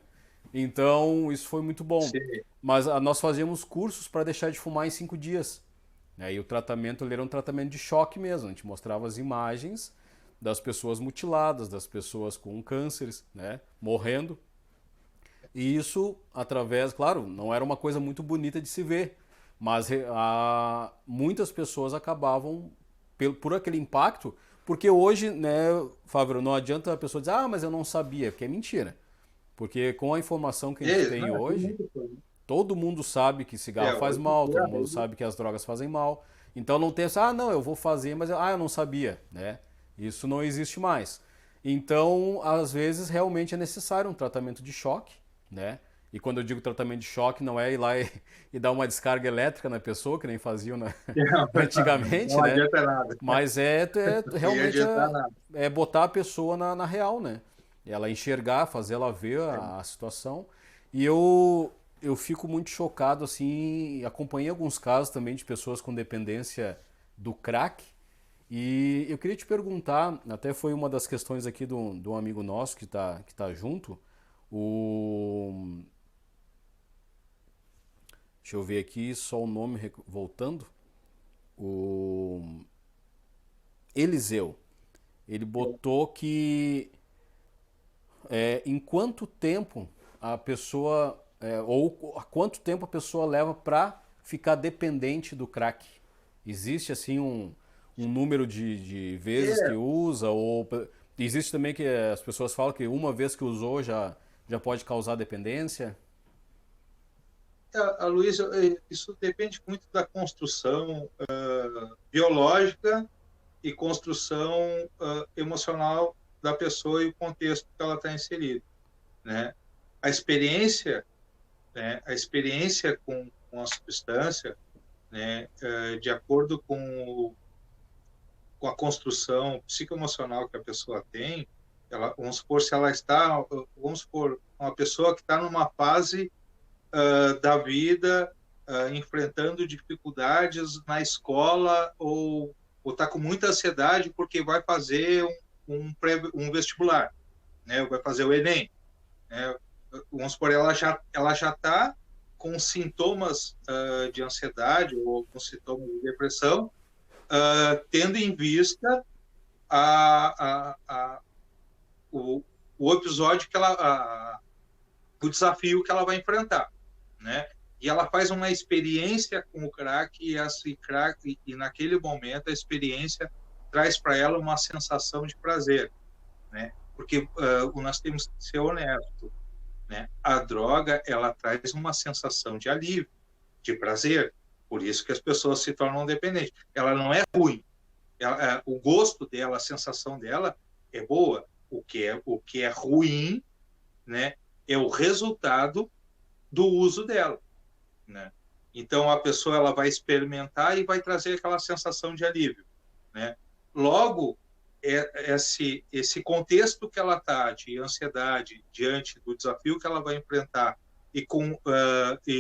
Então, isso foi muito bom. Sim. Mas nós fazíamos cursos para deixar de fumar em 5 dias. E o tratamento ele era um tratamento de choque mesmo. A gente mostrava as imagens das pessoas mutiladas, das pessoas com cânceres, né, morrendo. E isso através, claro, não era uma coisa muito bonita de se ver, mas muitas pessoas acabavam por aquele impacto, porque hoje, né, Fábio, não adianta a pessoa dizer, mas eu não sabia, porque é mentira. Porque com a informação que a gente tem hoje, todo mundo sabe que cigarro faz mal, todo mundo sabe que as drogas fazem mal. Então não tem essa, não, eu vou fazer, mas eu não sabia, né? Isso não existe mais. Então, às vezes, realmente é necessário um tratamento de choque, né? E quando eu digo tratamento de choque, não é ir lá e dar uma descarga elétrica na pessoa, que nem faziam antigamente, não né? adianta nada. Mas realmente botar a pessoa na real, né? Ela enxergar, fazer ela ver a situação. E eu fico muito chocado, assim, acompanhei alguns casos também de pessoas com dependência do crack. E eu queria te perguntar, até foi uma das questões aqui de um amigo nosso que tá junto, deixa eu ver aqui, só o nome voltando, o Eliseu. Ele botou que em quanto tempo a pessoa, ou há quanto tempo a pessoa leva para ficar dependente do crack? Existe assim um número de vezes que usa, ou existe também que as pessoas falam que uma vez que usou já pode causar dependência? Luiz, isso depende muito da construção biológica e construção emocional da pessoa e o contexto que ela está inserida, né? A experiência com a substância, né, de acordo com a construção psicoemocional que a pessoa tem, vamos supor, uma pessoa que está numa fase da vida, enfrentando dificuldades na escola ou está com muita ansiedade porque vai fazer um vestibular, né, vai fazer o Enem, né, vamos supor, ela já está com sintomas de ansiedade ou com sintomas de depressão, tendo em vista o episódio que o desafio que ela vai enfrentar, né? E ela faz uma experiência com o crack e naquele momento a experiência traz para ela uma sensação de prazer, né? Porque nós temos que ser honestos, né? A droga ela traz uma sensação de alívio, de prazer. Por isso que as pessoas se tornam dependentes. Ela não é ruim. O gosto dela, a sensação dela é boa. O que é ruim, né, é o resultado do uso dela, né? Então a pessoa ela vai experimentar e vai trazer aquela sensação de alívio, né? Logo, esse contexto que ela está de ansiedade diante do desafio que ela vai enfrentar e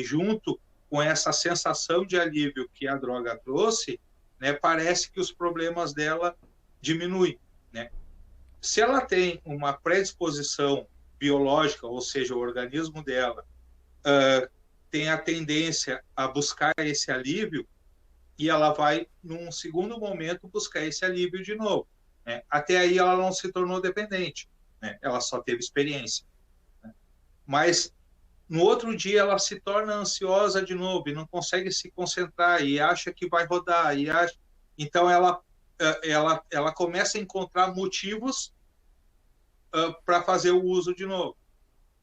junto com essa sensação de alívio que a droga trouxe, né, parece que os problemas dela diminuem, né? Se ela tem uma predisposição biológica, ou seja, o organismo dela tem a tendência a buscar esse alívio, e ela vai, num segundo momento, buscar esse alívio de novo, né? Até aí ela não se tornou dependente, né? Ela só teve experiência, né? Mas no outro dia ela se torna ansiosa de novo e não consegue se concentrar e acha que vai rodar então ela começa a encontrar motivos para fazer o uso de novo,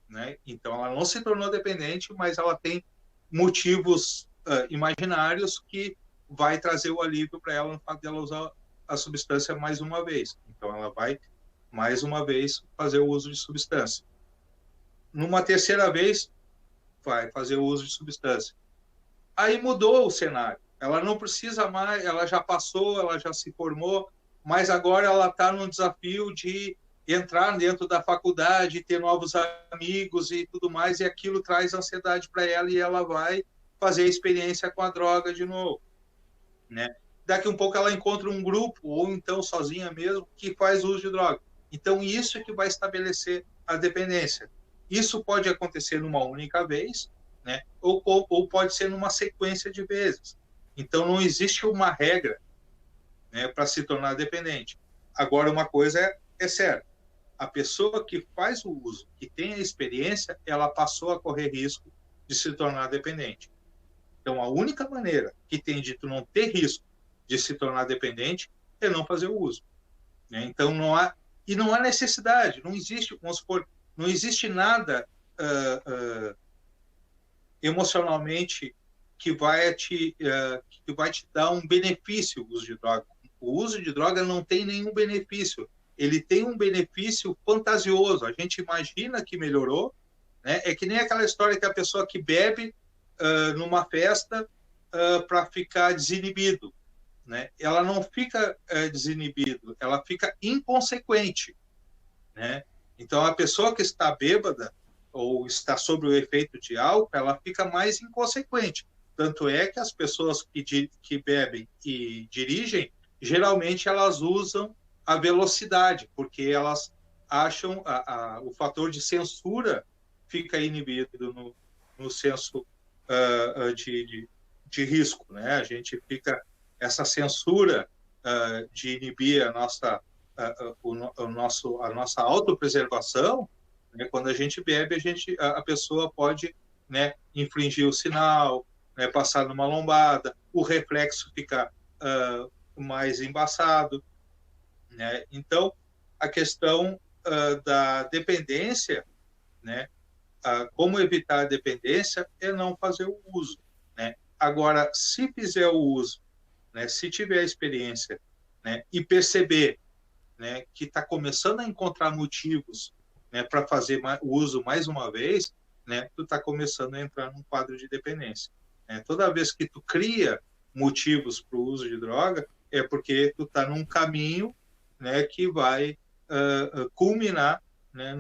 né? Então ela não se tornou dependente, mas ela tem motivos imaginários que vai trazer o alívio para ela no fato dela usar a substância mais uma vez. Então, ela vai, mais uma vez, fazer o uso de substância. Numa terceira vez, vai fazer o uso de substância. Aí mudou o cenário. Ela não precisa mais, ela já passou, ela já se formou, mas agora ela está no desafio de entrar dentro da faculdade, ter novos amigos e tudo mais, e aquilo traz ansiedade para ela e ela vai fazer a experiência com a droga de novo, né? Daqui um pouco ela encontra um grupo, ou então sozinha mesmo, que faz uso de droga. Então isso é que vai estabelecer a dependência. Isso pode acontecer numa única vez, né? Ou pode ser numa sequência de vezes. Então não existe uma regra, né, para se tornar dependente. Agora, uma coisa é certa: a pessoa que faz o uso, que tem a experiência, ela passou a correr risco de se tornar dependente. Então, a única maneira que tem de tu não ter risco de se tornar dependente é não fazer o uso, né? Então, não há necessidade, não existe, vamos supor, não existe nada emocionalmente que vai te dar um benefício, o uso de droga. O uso de droga não tem nenhum benefício. Ele tem um benefício fantasioso. A gente imagina que melhorou, né? É que nem aquela história que a pessoa que bebe numa festa para ficar desinibido, né? Ela não fica desinibido, ela fica inconsequente, né? Então, a pessoa que está bêbada ou está sob o efeito de álcool, ela fica mais inconsequente. Tanto é que as pessoas que bebem e dirigem, geralmente elas usam a velocidade, porque elas acham o fator de censura fica inibido no senso de risco, né? A gente fica, essa censura de inibir a nossa autopreservação, né? Quando a gente bebe, a pessoa pode, né, infringir o sinal, né, passar numa lombada, o reflexo fica mais embaçado, né? Então, a questão da dependência, né, como evitar a dependência é não fazer o uso, né? Agora, se fizer o uso, né, se tiver a experiência, né, e perceber, né, que está começando a encontrar motivos, né, para fazer o uso mais uma vez, né, tu está começando a entrar num quadro de dependência, né? Toda vez que tu cria motivos para o uso de droga, é porque tu está num caminho, né, que vai culminar, né,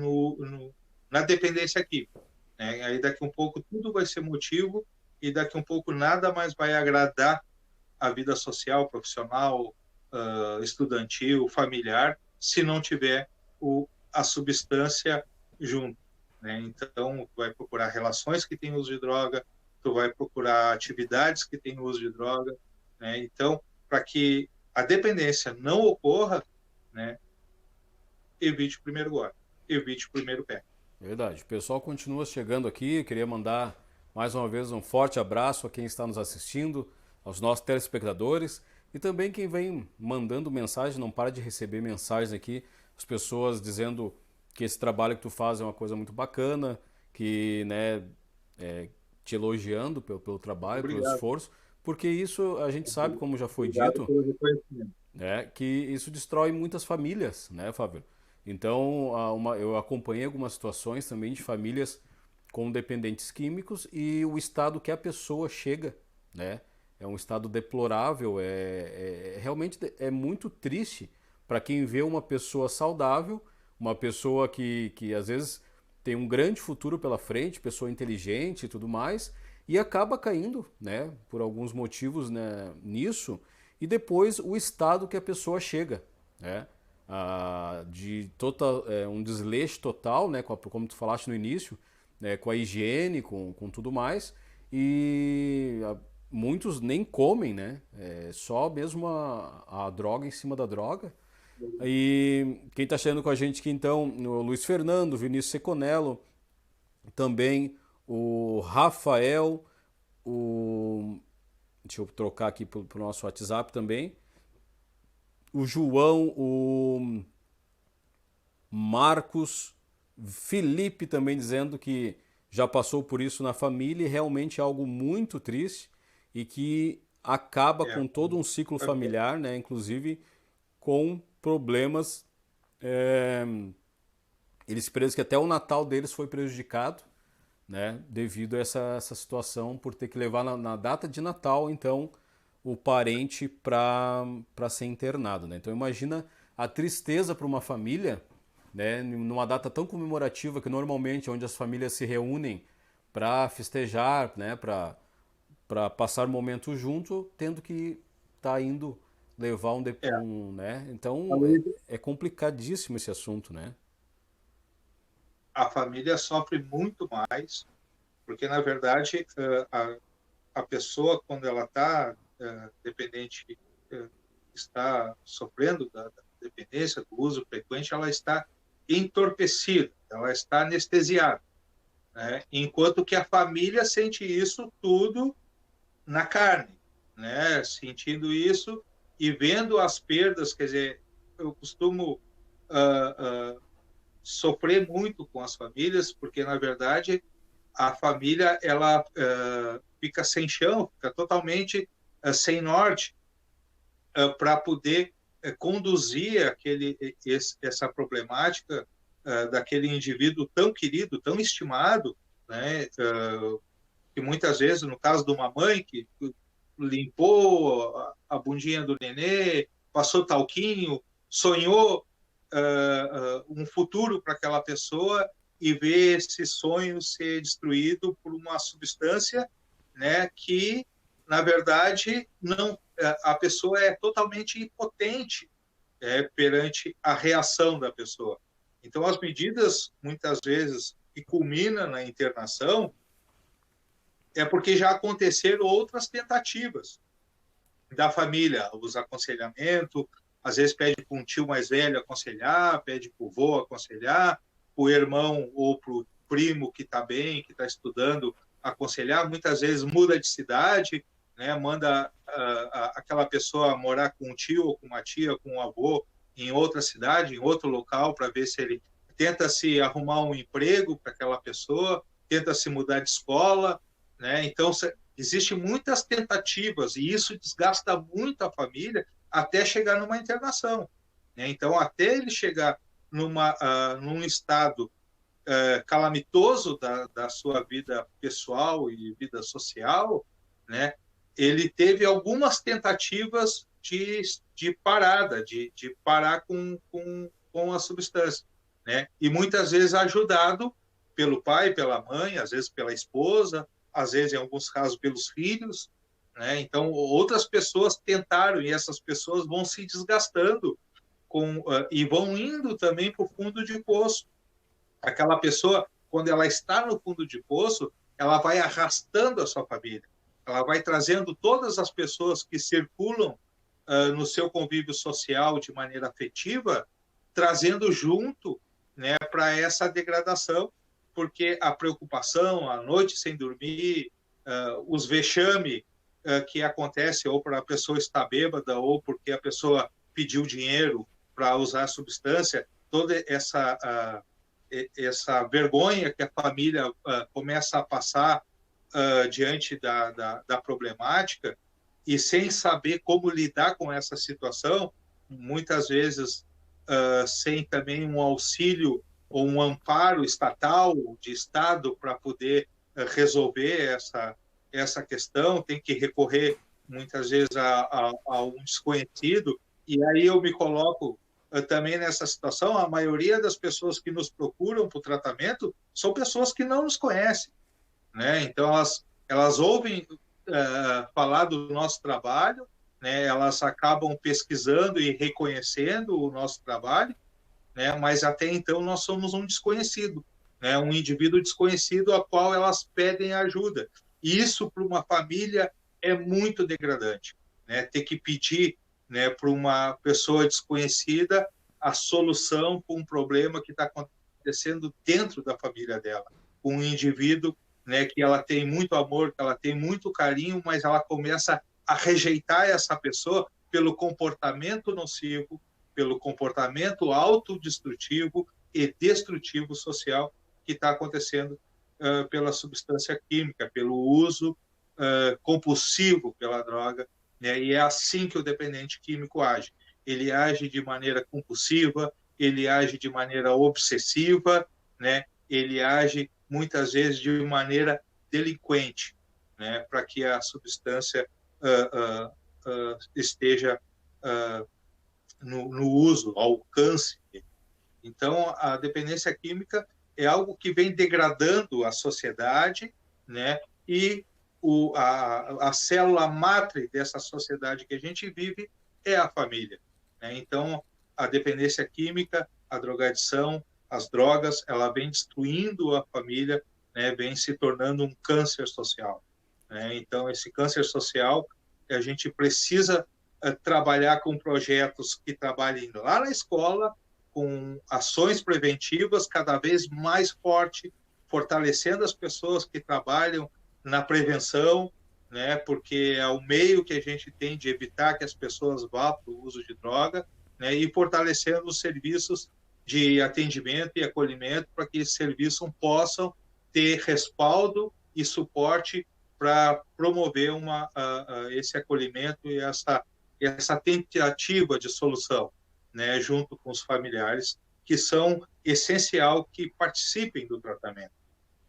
na dependência química, né? Aí daqui um pouco tudo vai ser motivo e daqui um pouco nada mais vai agradar a vida social, profissional, estudantil, familiar, se não tiver a substância junto, né? Então, tu vai procurar relações que têm uso de droga, tu vai procurar atividades que têm uso de droga, né? Então, para que a dependência não ocorra, né, evite o primeiro gole, evite o primeiro pé. Verdade. O pessoal continua chegando aqui. Eu queria mandar mais uma vez um forte abraço a quem está nos assistindo, aos nossos telespectadores e também quem vem mandando mensagem. Não para de receber mensagens aqui, as pessoas dizendo que esse trabalho que tu faz é uma coisa muito bacana, que, né, te elogiando pelo trabalho, Obrigado. pelo esforço, porque isso a gente sabe, como já foi Obrigado dito, pelo reconhecimento. que isso destrói muitas famílias, né, Fábio? Então, eu acompanhei algumas situações também de famílias com dependentes químicos e o estado que a pessoa chega, né, é um estado deplorável, realmente é muito triste para quem vê uma pessoa saudável, uma pessoa que às vezes tem um grande futuro pela frente, pessoa inteligente e tudo mais, e acaba caindo, né, por alguns motivos, né, nisso, e depois o estado que a pessoa chega, né, um desleixo total, né, como tu falaste no início, né, com a higiene, com tudo mais, e muitos nem comem, né, só mesmo a droga em cima da droga. E quem está chegando com a gente aqui então, o Luiz Fernando, Vinícius Seconello, também o Rafael, deixa eu trocar aqui para o nosso WhatsApp também, o João, o Marcos, Felipe também dizendo que já passou por isso na família e realmente é algo muito triste e que acaba com todo um ciclo familiar, né? Inclusive com problemas. Eles presos que até o Natal deles foi prejudicado, né, devido a essa situação, por ter que levar na data de Natal, então, o parente para ser internado, né? Então imagina a tristeza para uma família, né, numa data tão comemorativa, que normalmente é onde as famílias se reúnem para festejar, né, para passar momentos junto, tendo que estar indo levar né? Então é complicadíssimo esse assunto, né? A família sofre muito mais, porque, na verdade, a pessoa, quando ela está dependente, está sofrendo da dependência, do uso frequente, ela está entorpecida, ela está anestesiada, né? Enquanto que a família sente isso tudo na carne, né? Sentindo isso e vendo as perdas. Quer dizer, eu costumo sofrer muito com as famílias, porque, na verdade, a família ela fica sem chão, fica totalmente sem norte para poder conduzir essa problemática daquele indivíduo tão querido, tão estimado, né? Que muitas vezes, no caso de uma mãe que limpou a bundinha do nenê, passou talquinho, sonhou um futuro para aquela pessoa, e ver esse sonho ser destruído por uma substância, né, que, na verdade, não, a pessoa é totalmente impotente perante a reação da pessoa. Então, as medidas, muitas vezes, que culminam na internação, é porque já aconteceram outras tentativas da família, os aconselhamentos, às vezes pede para um tio mais velho aconselhar, pede para o vô aconselhar, para o irmão ou para o primo que está bem, que está estudando, aconselhar. Muitas vezes muda de cidade, né? Manda aquela pessoa morar com um tio ou com uma tia, com um avô, em outra cidade, em outro local, para ver se ele tenta se arrumar um emprego para aquela pessoa, tenta se mudar de escola, né? Então, existem muitas tentativas, e isso desgasta muito a família até chegar numa internação, né? Então, até ele chegar num estado calamitoso da sua vida pessoal e vida social, né? Ele teve algumas tentativas de parada, de parar com a substância, né? E muitas vezes ajudado pelo pai, pela mãe, às vezes pela esposa, às vezes, em alguns casos, pelos filhos, né? Então, outras pessoas tentaram, e essas pessoas vão se desgastando e vão indo também para o fundo de poço. Aquela pessoa, quando ela está no fundo de poço, ela vai arrastando a sua família, ela vai trazendo todas as pessoas que circulam no seu convívio social de maneira afetiva, trazendo junto, né, para essa degradação, porque a preocupação, a noite sem dormir, os vexames que acontecem ou para a pessoa estar bêbada ou porque a pessoa pediu dinheiro para usar a substância, toda essa vergonha que a família começa a passar diante da problemática, e sem saber como lidar com essa situação, muitas vezes sem também um auxílio ou um amparo estatal, de Estado, para poder resolver essa questão, tem que recorrer muitas vezes a um desconhecido. E aí eu me coloco também nessa situação. A maioria das pessoas que nos procuram para o tratamento são pessoas que não nos conhecem, né? Então elas ouvem falar do nosso trabalho, né? Elas acabam pesquisando e reconhecendo o nosso trabalho, né? Mas até então nós somos um desconhecido, né? Um indivíduo desconhecido a qual elas pedem ajuda. E isso, para uma família, é muito degradante, né? Ter que pedir, né, para uma pessoa desconhecida a solução para um problema que está acontecendo dentro da família dela, com um indivíduo, né, que ela tem muito amor, que ela tem muito carinho, mas ela começa a rejeitar essa pessoa pelo comportamento nocivo, pelo comportamento autodestrutivo e destrutivo social que está acontecendo pela substância química, pelo uso compulsivo pela droga, né? E é assim que o dependente químico age. ele age de maneira compulsiva, ele age de maneira obsessiva, né? Ele age muitas vezes de maneira delinquente, né? Para que a substância esteja no uso, ao alcance. Então, a dependência química é algo que vem degradando a sociedade, né? E a célula mátre dessa sociedade que a gente vive é a família, né? Então, a dependência química, a drogadição, as drogas, ela vem destruindo a família, né? Vem se tornando um câncer social, né? Então, esse câncer social, a gente precisa trabalhar com projetos que trabalhem lá na escola, com ações preventivas cada vez mais forte, fortalecendo as pessoas que trabalham na prevenção, né? Porque é o meio que a gente tem de evitar que as pessoas vá para o uso de droga, né? E fortalecendo os serviços de atendimento e acolhimento para que esses serviços possam ter respaldo e suporte para promover esse acolhimento e essa tentativa de solução, né, junto com os familiares, que são essencial que participem do tratamento.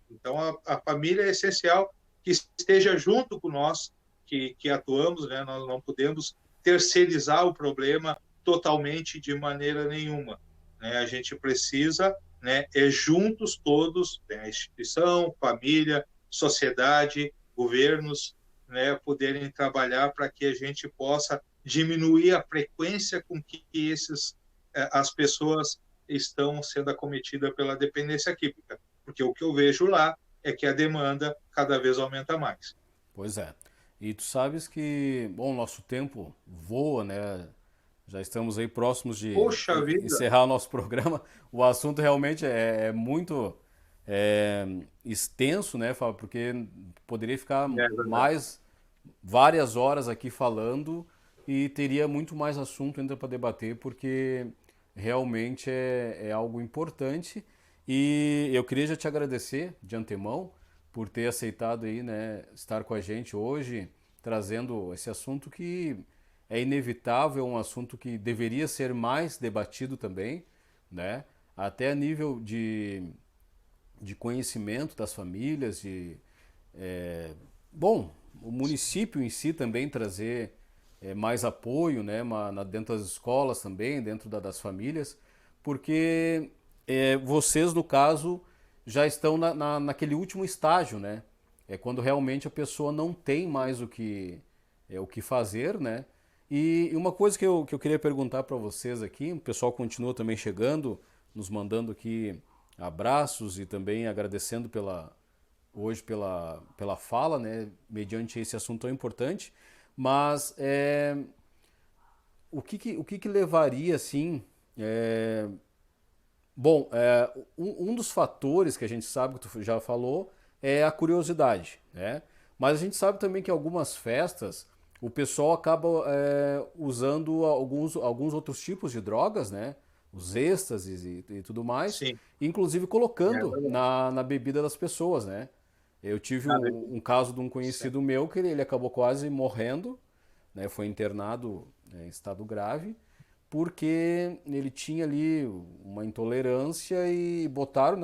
Então, a família é essencial que esteja junto com nós, que atuamos, né? Nós não podemos terceirizar o problema totalmente de maneira nenhuma, né? A gente precisa, né, juntos todos, né, a instituição, família, sociedade, governos, né, poderem trabalhar para que a gente possa diminuir a frequência com que as pessoas estão sendo acometidas pela dependência química, porque o que eu vejo lá é que a demanda cada vez aumenta mais. Pois é. E tu sabes que, bom, nosso tempo voa, né? Já estamos aí próximos de Poxa vida! encerrar o nosso programa. O assunto realmente é muito extenso, né, Fábio? Porque poderia ficar mais várias horas aqui falando e teria muito mais assunto ainda para debater, porque realmente é algo importante. E eu queria já te agradecer de antemão por ter aceitado aí, né, estar com a gente hoje, trazendo esse assunto que é inevitável, um assunto que deveria ser mais debatido também, né? Até a nível de conhecimento das famílias, bom, o município em si também trazer mais apoio, né, dentro das escolas também, dentro das famílias, porque vocês, no caso, já estão naquele último estágio, né? É quando realmente a pessoa não tem mais o que fazer, né? E uma coisa que eu queria perguntar para vocês aqui, o pessoal continua também chegando, nos mandando aqui abraços e também agradecendo hoje pela fala, né? Mediante esse assunto tão importante, mas o que levaria, assim... Bom, um dos fatores que a gente sabe, que tu já falou, é a curiosidade, né? Mas a gente sabe também que em algumas festas o pessoal acaba usando alguns outros tipos de drogas, né? Os êxtases e tudo mais, Sim. Inclusive colocando na bebida das pessoas, né? Eu tive um caso de um conhecido meu que ele acabou quase morrendo, né? Foi internado em estado grave, porque ele tinha ali uma intolerância e botaram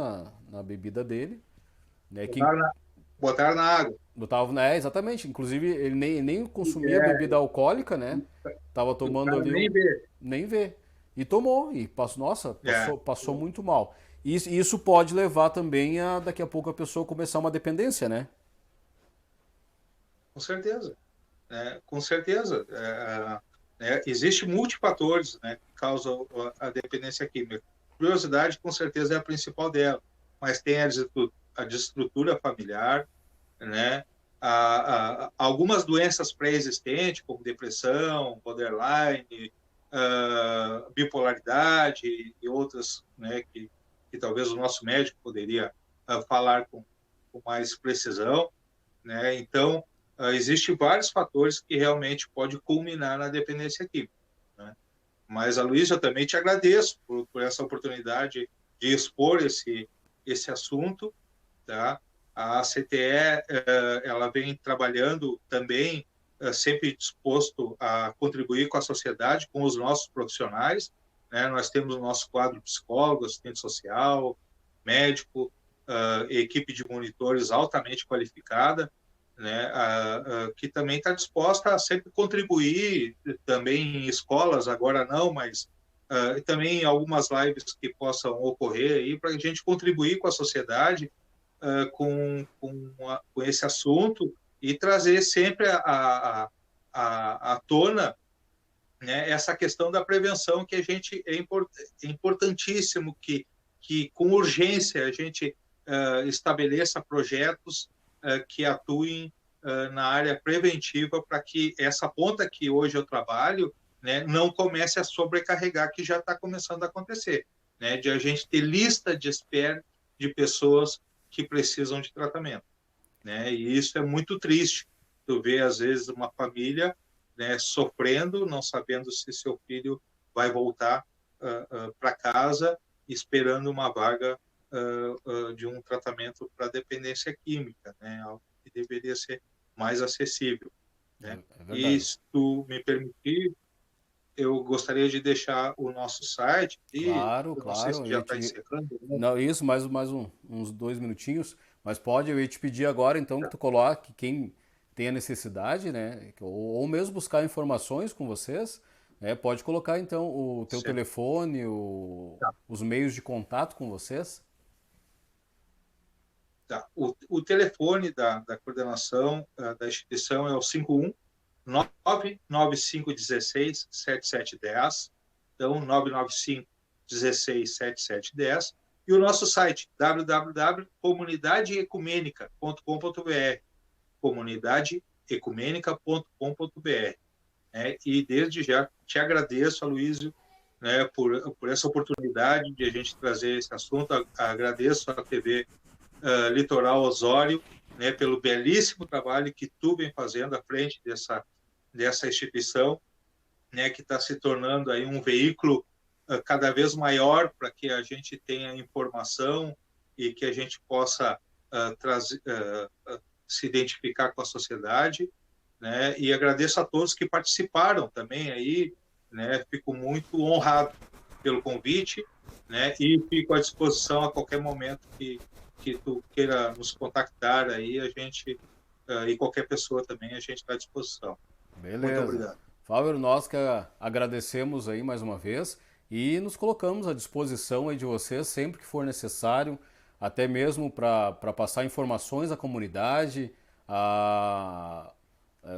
na bebida dele. Né, botaram na água. Botava, exatamente. Inclusive, ele nem consumia bebida alcoólica, né? Tava tomando ali. Nem vê. E tomou. E passou muito mal. E isso pode levar também daqui a pouco a pessoa começar uma dependência, né? Com certeza. Com certeza. Existem multifatores, né, que causam a dependência química. Curiosidade, com certeza, é a principal dela, mas tem a desestrutura familiar, né, algumas doenças pré-existentes, como depressão, borderline, bipolaridade e outras, né, que talvez o nosso médico poderia falar com mais precisão, né? Então, existem vários fatores que realmente podem culminar na dependência química, né? Mas, Aloysio, eu também te agradeço por essa oportunidade de expor esse assunto, tá? A CTE ela vem trabalhando também sempre disposto a contribuir com a sociedade, com os nossos profissionais, né? Nós temos o nosso quadro psicólogo, assistente social, médico, equipe de monitores altamente qualificada, né? Que também está disposta a sempre contribuir, também em escolas, agora não, mas também em algumas lives que possam ocorrer aí, para a gente contribuir com a sociedade com esse assunto e trazer sempre à tona, né, essa questão da prevenção, que a gente é importantíssimo que com urgência a gente estabeleça projetos que atuem na área preventiva, para que essa ponta que hoje eu trabalho, né, não comece a sobrecarregar, que já está começando a acontecer, né, de a gente ter lista de espera de pessoas que precisam de tratamento, né, e isso é muito triste. Tu vê, às vezes, uma família, né, sofrendo, não sabendo se seu filho vai voltar para casa, esperando uma vaga de um tratamento para dependência química, né, algo que deveria ser mais acessível, né? E se tu me permitir, eu gostaria de deixar o nosso site, e Claro, eu não sei claro. se já está encerrando, né? Não, isso, mais uns 2 minutinhos. Mas pode, eu ia te pedir agora, então, que tu coloque quem tem a necessidade, né? Ou mesmo buscar informações com vocês, né? Pode colocar, então, o teu Certo. telefone, Tá. os meios de contato com vocês. Tá. O telefone da coordenação da instituição é o 51 99516 7710, então 995 16 7710, e o nosso site www.comunidadeecumenica.com.br, comunidadeecumenica.com.br, né? E desde já te agradeço, Aloysio, né, por essa oportunidade de a gente trazer esse assunto. Agradeço à TV Litoral Osório, né, pelo belíssimo trabalho que tu vem fazendo à frente dessa instituição, né, que está se tornando aí um veículo cada vez maior para que a gente tenha informação e que a gente possa se identificar com a sociedade, né? E agradeço a todos que participaram também aí, né? Fico muito honrado pelo convite, né? E fico à disposição a qualquer momento que tu queira nos contactar aí, a gente e qualquer pessoa também, a gente está à disposição. Muito Beleza. obrigado. Fábio, nós que agradecemos aí mais uma vez e nos colocamos à disposição aí de vocês sempre que for necessário, até mesmo para passar informações à comunidade,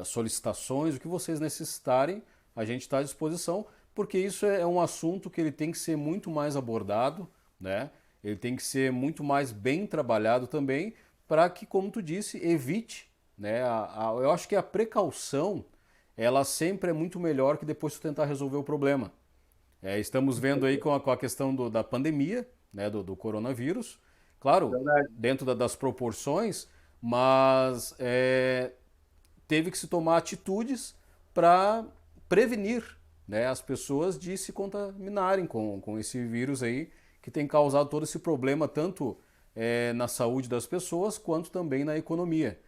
solicitações, o que vocês necessitarem, a gente está à disposição, porque isso é um assunto que ele tem que ser muito mais abordado, né? Ele tem que ser muito mais bem trabalhado também, para que, como tu disse, evite, né? Eu acho que a precaução, ela sempre é muito melhor que depois tu tentar resolver o problema. Estamos vendo aí com a questão da pandemia, né, do coronavírus, claro, dentro das proporções, mas teve que se tomar atitudes para prevenir, né, as pessoas de se contaminarem com esse vírus aí, que tem causado todo esse problema, tanto na saúde das pessoas, quanto também na economia.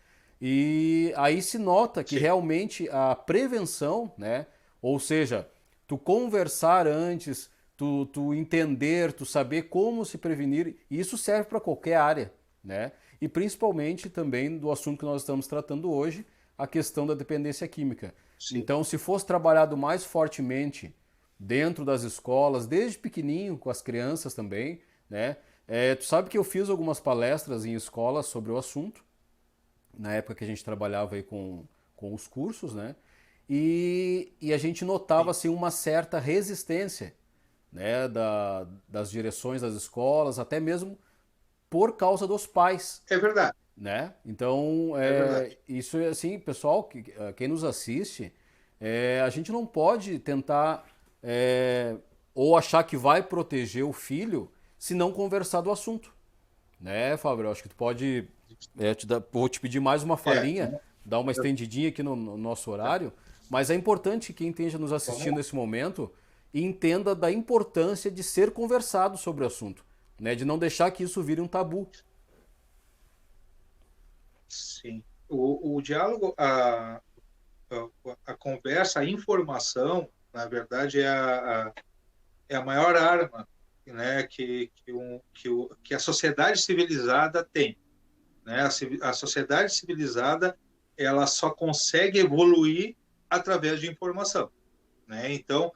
E aí se nota que realmente a prevenção, né, ou seja, tu conversar antes, tu entender, tu saber como se prevenir, isso serve para qualquer área, né? E principalmente também do assunto que nós estamos tratando hoje, a questão da dependência química. Sim. Então, se fosse trabalhado mais fortemente dentro das escolas, desde pequenininho, com as crianças também, né? Tu sabe que eu fiz algumas palestras em escolas sobre o assunto, na época que a gente trabalhava aí com os cursos, né? E a gente notava assim, uma certa resistência, né, das direções das escolas, até mesmo por causa dos pais. É verdade. Né? Então, isso é assim, pessoal, quem nos assiste, a gente não pode tentar ou achar que vai proteger o filho se não conversar do assunto. Né, Fábio? Eu acho que tu pode... vou te pedir mais uma falinha, dar uma estendidinha aqui no nosso horário, mas é importante que quem esteja nos assistindo nesse momento entenda da importância de ser conversado sobre o assunto, né? De não deixar que isso vire um tabu. Sim. O diálogo, a conversa, a informação, na verdade, é a maior arma, né, que a sociedade civilizada tem. Né? A sociedade civilizada, ela só consegue evoluir através de informação. Né? Então,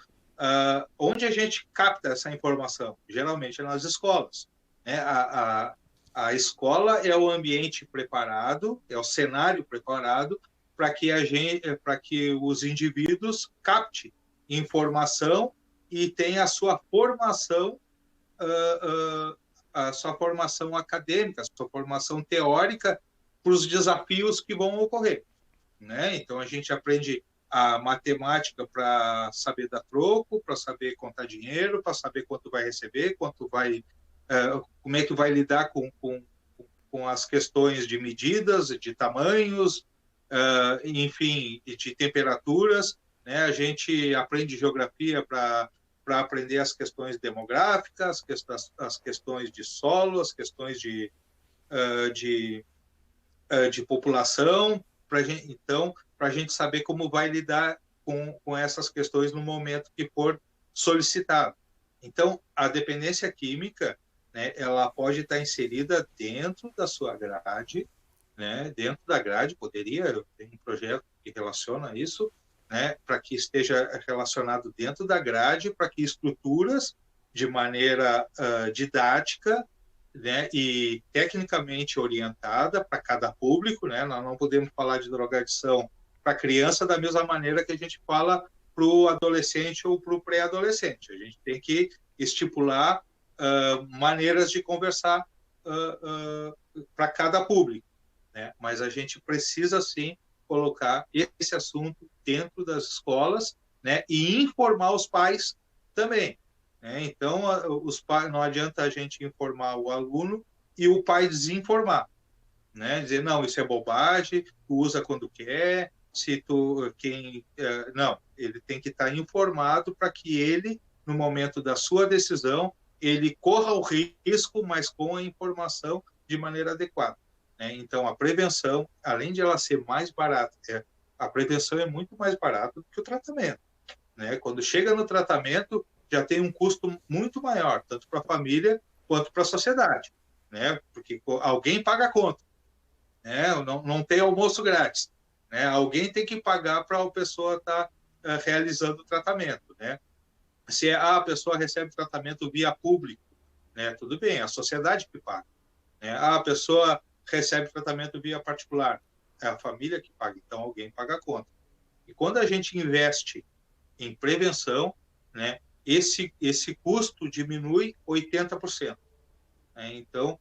onde a gente capta essa informação? Geralmente é nas escolas. Né? A escola é o ambiente preparado, é o cenário preparado para que os indivíduos captem informação e tenham a sua formação acadêmica, a sua formação teórica para os desafios que vão ocorrer. Né? Então, a gente aprende a matemática para saber dar troco, para saber contar dinheiro, para saber quanto vai receber, como é que vai lidar com as questões de medidas, de tamanhos, enfim, de temperaturas. Né? A gente aprende geografia para aprender as questões demográficas, as questões de solo, as questões de população, para a gente saber como vai lidar com essas questões no momento que for solicitado. Então, a dependência química, né, ela pode estar inserida dentro da sua grade, né, dentro da grade, tem um projeto que relaciona isso, né, para que esteja relacionado dentro da grade, para que estruturas de maneira didática, né, e tecnicamente orientada para cada público, né? Nós não podemos falar de drogadição para criança da mesma maneira que a gente fala para o adolescente ou para o pré-adolescente. A gente tem que estipular maneiras de conversar para cada público, né? Mas a gente precisa, sim, colocar esse assunto dentro das escolas, né? E informar os pais também. Então, os pais, não adianta a gente informar o aluno e o pai desinformar, né? Dizer, não, isso é bobagem, tu usa quando quer, não, ele tem que estar informado para que ele, no momento da sua decisão, ele corra o risco, mas com a informação de maneira adequada. Né? Então, a prevenção, além de ela ser mais barata, a prevenção é muito mais barata do que o tratamento. Né? Quando chega no tratamento, já tem um custo muito maior, tanto para a família quanto para a sociedade, né? Porque alguém paga a conta, né? Não tem almoço grátis, né? Alguém tem que pagar para a pessoa estar realizando o tratamento, né? Se a pessoa recebe tratamento via público, né? Tudo bem, é a sociedade que paga, né? A pessoa recebe tratamento via particular, é a família que paga, então alguém paga a conta. E quando a gente investe em prevenção, né? Esse custo diminui 80%. Né? Então,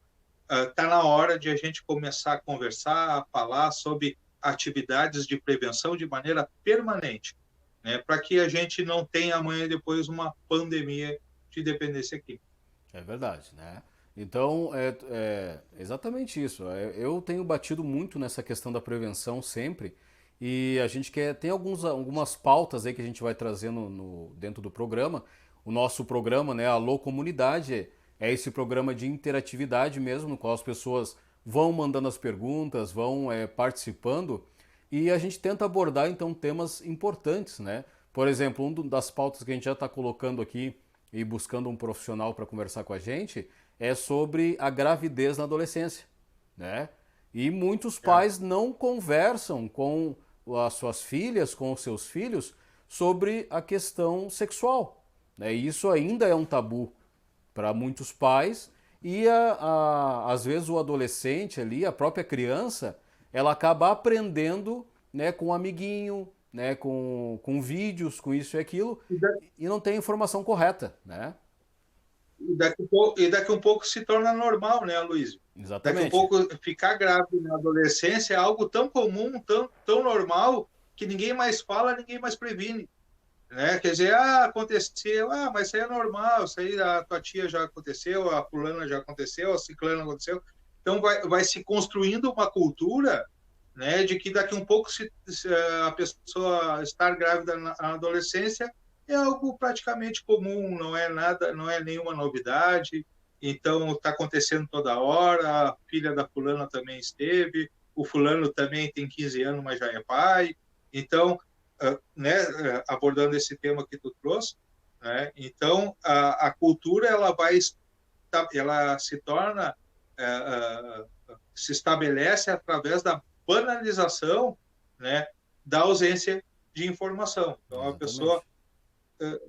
está na hora de a gente começar a conversar, a falar sobre atividades de prevenção de maneira permanente, né? Para que a gente não tenha amanhã depois uma pandemia de dependência química. É verdade, né? Então, é exatamente isso. Eu tenho batido muito nessa questão da prevenção sempre, e a gente tem algumas pautas aí que a gente vai trazendo dentro do programa. O nosso programa, né, Alô Comunidade, é esse programa de interatividade mesmo, no qual as pessoas vão mandando as perguntas, vão participando, e a gente tenta abordar então temas importantes, né? Por exemplo, uma das pautas que a gente já está colocando aqui e buscando um profissional para conversar com a gente é sobre a gravidez na adolescência, né? E muitos pais não conversam com as suas filhas, com os seus filhos, sobre a questão sexual, né? E isso ainda é um tabu para muitos pais, e às vezes o adolescente ali, a própria criança, ela acaba aprendendo, né, com um amiguinho, né, com vídeos, com isso e aquilo, e não tem a informação correta, né? E daqui a um pouco se torna normal, né, Luiz? Exatamente. Daqui a pouco ficar grávida na adolescência é algo tão comum, tão normal, que ninguém mais fala, ninguém mais previne. Né? Quer dizer, aconteceu, mas isso aí é normal, isso aí a tua tia já aconteceu, a fulana já aconteceu, a ciclana aconteceu. Então vai se construindo uma cultura, né, de que daqui a um pouco se a pessoa estar grávida na adolescência é algo praticamente comum, não é nada, não é nenhuma novidade. Então está acontecendo toda hora, a filha da fulana também esteve, o fulano também tem 15 anos, mas já é pai. Então, né, abordando esse tema que tu trouxe, né, então a cultura ela se torna, se estabelece através da banalização, né, da ausência de informação. Então, Exatamente. a pessoa...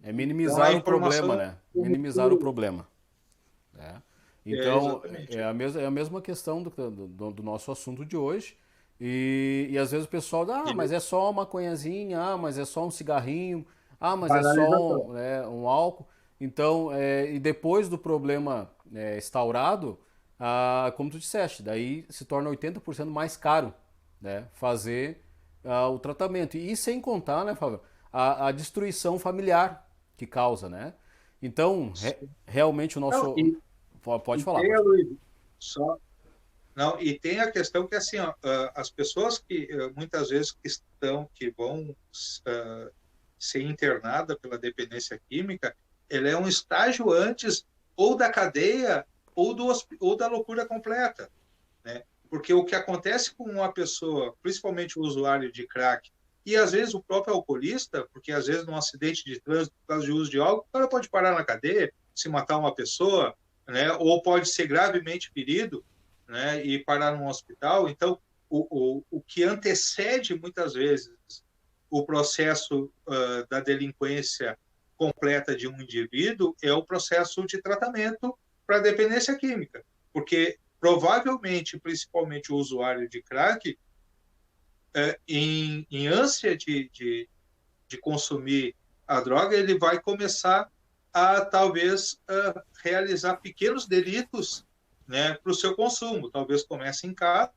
É minimizar o problema, né? Minimizar o problema. Né? Então, é a mesma questão do nosso assunto de hoje. E às vezes o pessoal mas é só uma maconhazinha, mas é só um cigarrinho, mas é só um álcool. Então, e depois do problema instaurado, como tu disseste, daí se torna 80% mais caro, né, fazer o tratamento. E sem contar, né, Fábio, a destruição familiar que causa, né? Então, realmente o nosso... Pode falar. Não, e tem a questão que, assim, ó, as pessoas que muitas vezes que vão ser internadas pela dependência química, ele é um estágio antes ou da cadeia ou da loucura completa, né? Porque o que acontece com uma pessoa, principalmente o usuário de crack, e às vezes o próprio alcoolista, porque às vezes num acidente de trânsito, por causa de uso de álcool, o cara pode parar na cadeia, se matar uma pessoa, né? Ou pode ser gravemente ferido, né, e parar num hospital. Então, o que antecede muitas vezes o processo da delinquência completa de um indivíduo é o processo de tratamento para dependência química, porque provavelmente, principalmente o usuário de crack, em ânsia de consumir a droga, ele vai começar a talvez realizar pequenos delitos, né, para o seu consumo. Talvez comece em casa,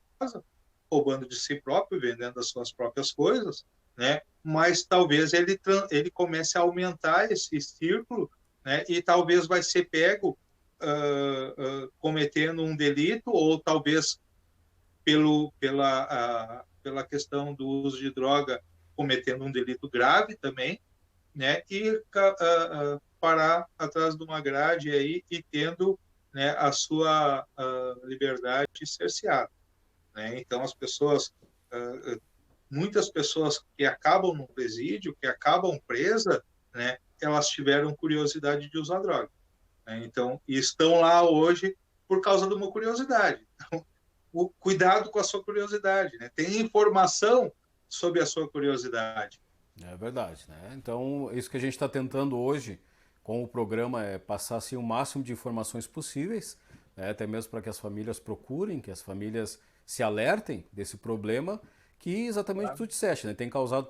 roubando de si próprio, vendendo as suas próprias coisas, né, mas talvez ele comece a aumentar esse círculo, né, e talvez vai ser pego cometendo um delito, ou talvez pela questão do uso de droga, cometendo um delito grave também, né, e parar atrás de uma grade aí e tendo, né, a sua liberdade cerceada, né? Então as pessoas, muitas pessoas que acabam no presídio, que acabam presas, né, elas tiveram curiosidade de usar droga, né? Então, e estão lá hoje por causa de uma curiosidade. Então, cuidado com a sua curiosidade, né? Tem informação sobre a sua curiosidade. É verdade, né? Então, isso que a gente está tentando hoje com o programa é passar assim, o máximo de informações possíveis, né? Até mesmo para que as famílias procurem, que as famílias se alertem desse problema, que exatamente o que tu disseste, né? Tem causado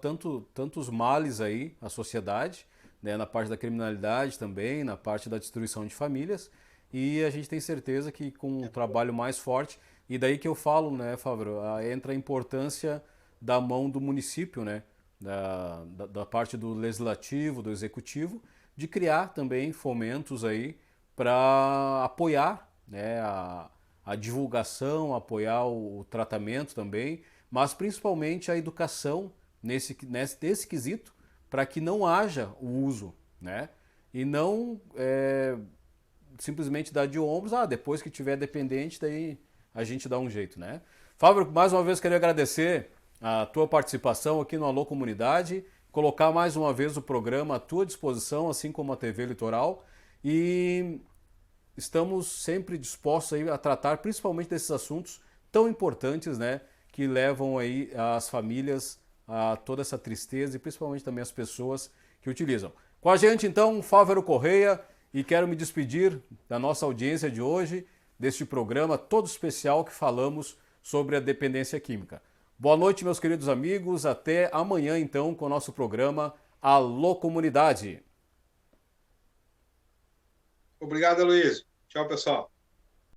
tantos males aí à sociedade, né? Na parte da criminalidade também, na parte da destruição de famílias, e a gente tem certeza que com um trabalho mais forte, e daí que eu falo, né, Fábio, entra a importância da mão do município, né? Da parte do legislativo, do executivo, de criar também fomentos aí para apoiar, né, a divulgação, apoiar o tratamento também, mas principalmente a educação nesse quesito, para que não haja o uso, né? E não simplesmente dar de ombros, depois que tiver dependente, daí a gente dá um jeito, né? Fábio, mais uma vez queria agradecer a tua participação aqui no Alô Comunidade, colocar mais uma vez o programa à tua disposição, assim como a TV Litoral, e estamos sempre dispostos aí a tratar principalmente desses assuntos tão importantes, né, que levam aí as famílias a toda essa tristeza e principalmente também as pessoas que utilizam. Com a gente então, Fávero Correia, e quero me despedir da nossa audiência de hoje, deste programa todo especial que falamos sobre a dependência química. Boa noite, meus queridos amigos. Até amanhã, então, com o nosso programa Alô Comunidade. Obrigado, Luiz. Tchau, pessoal.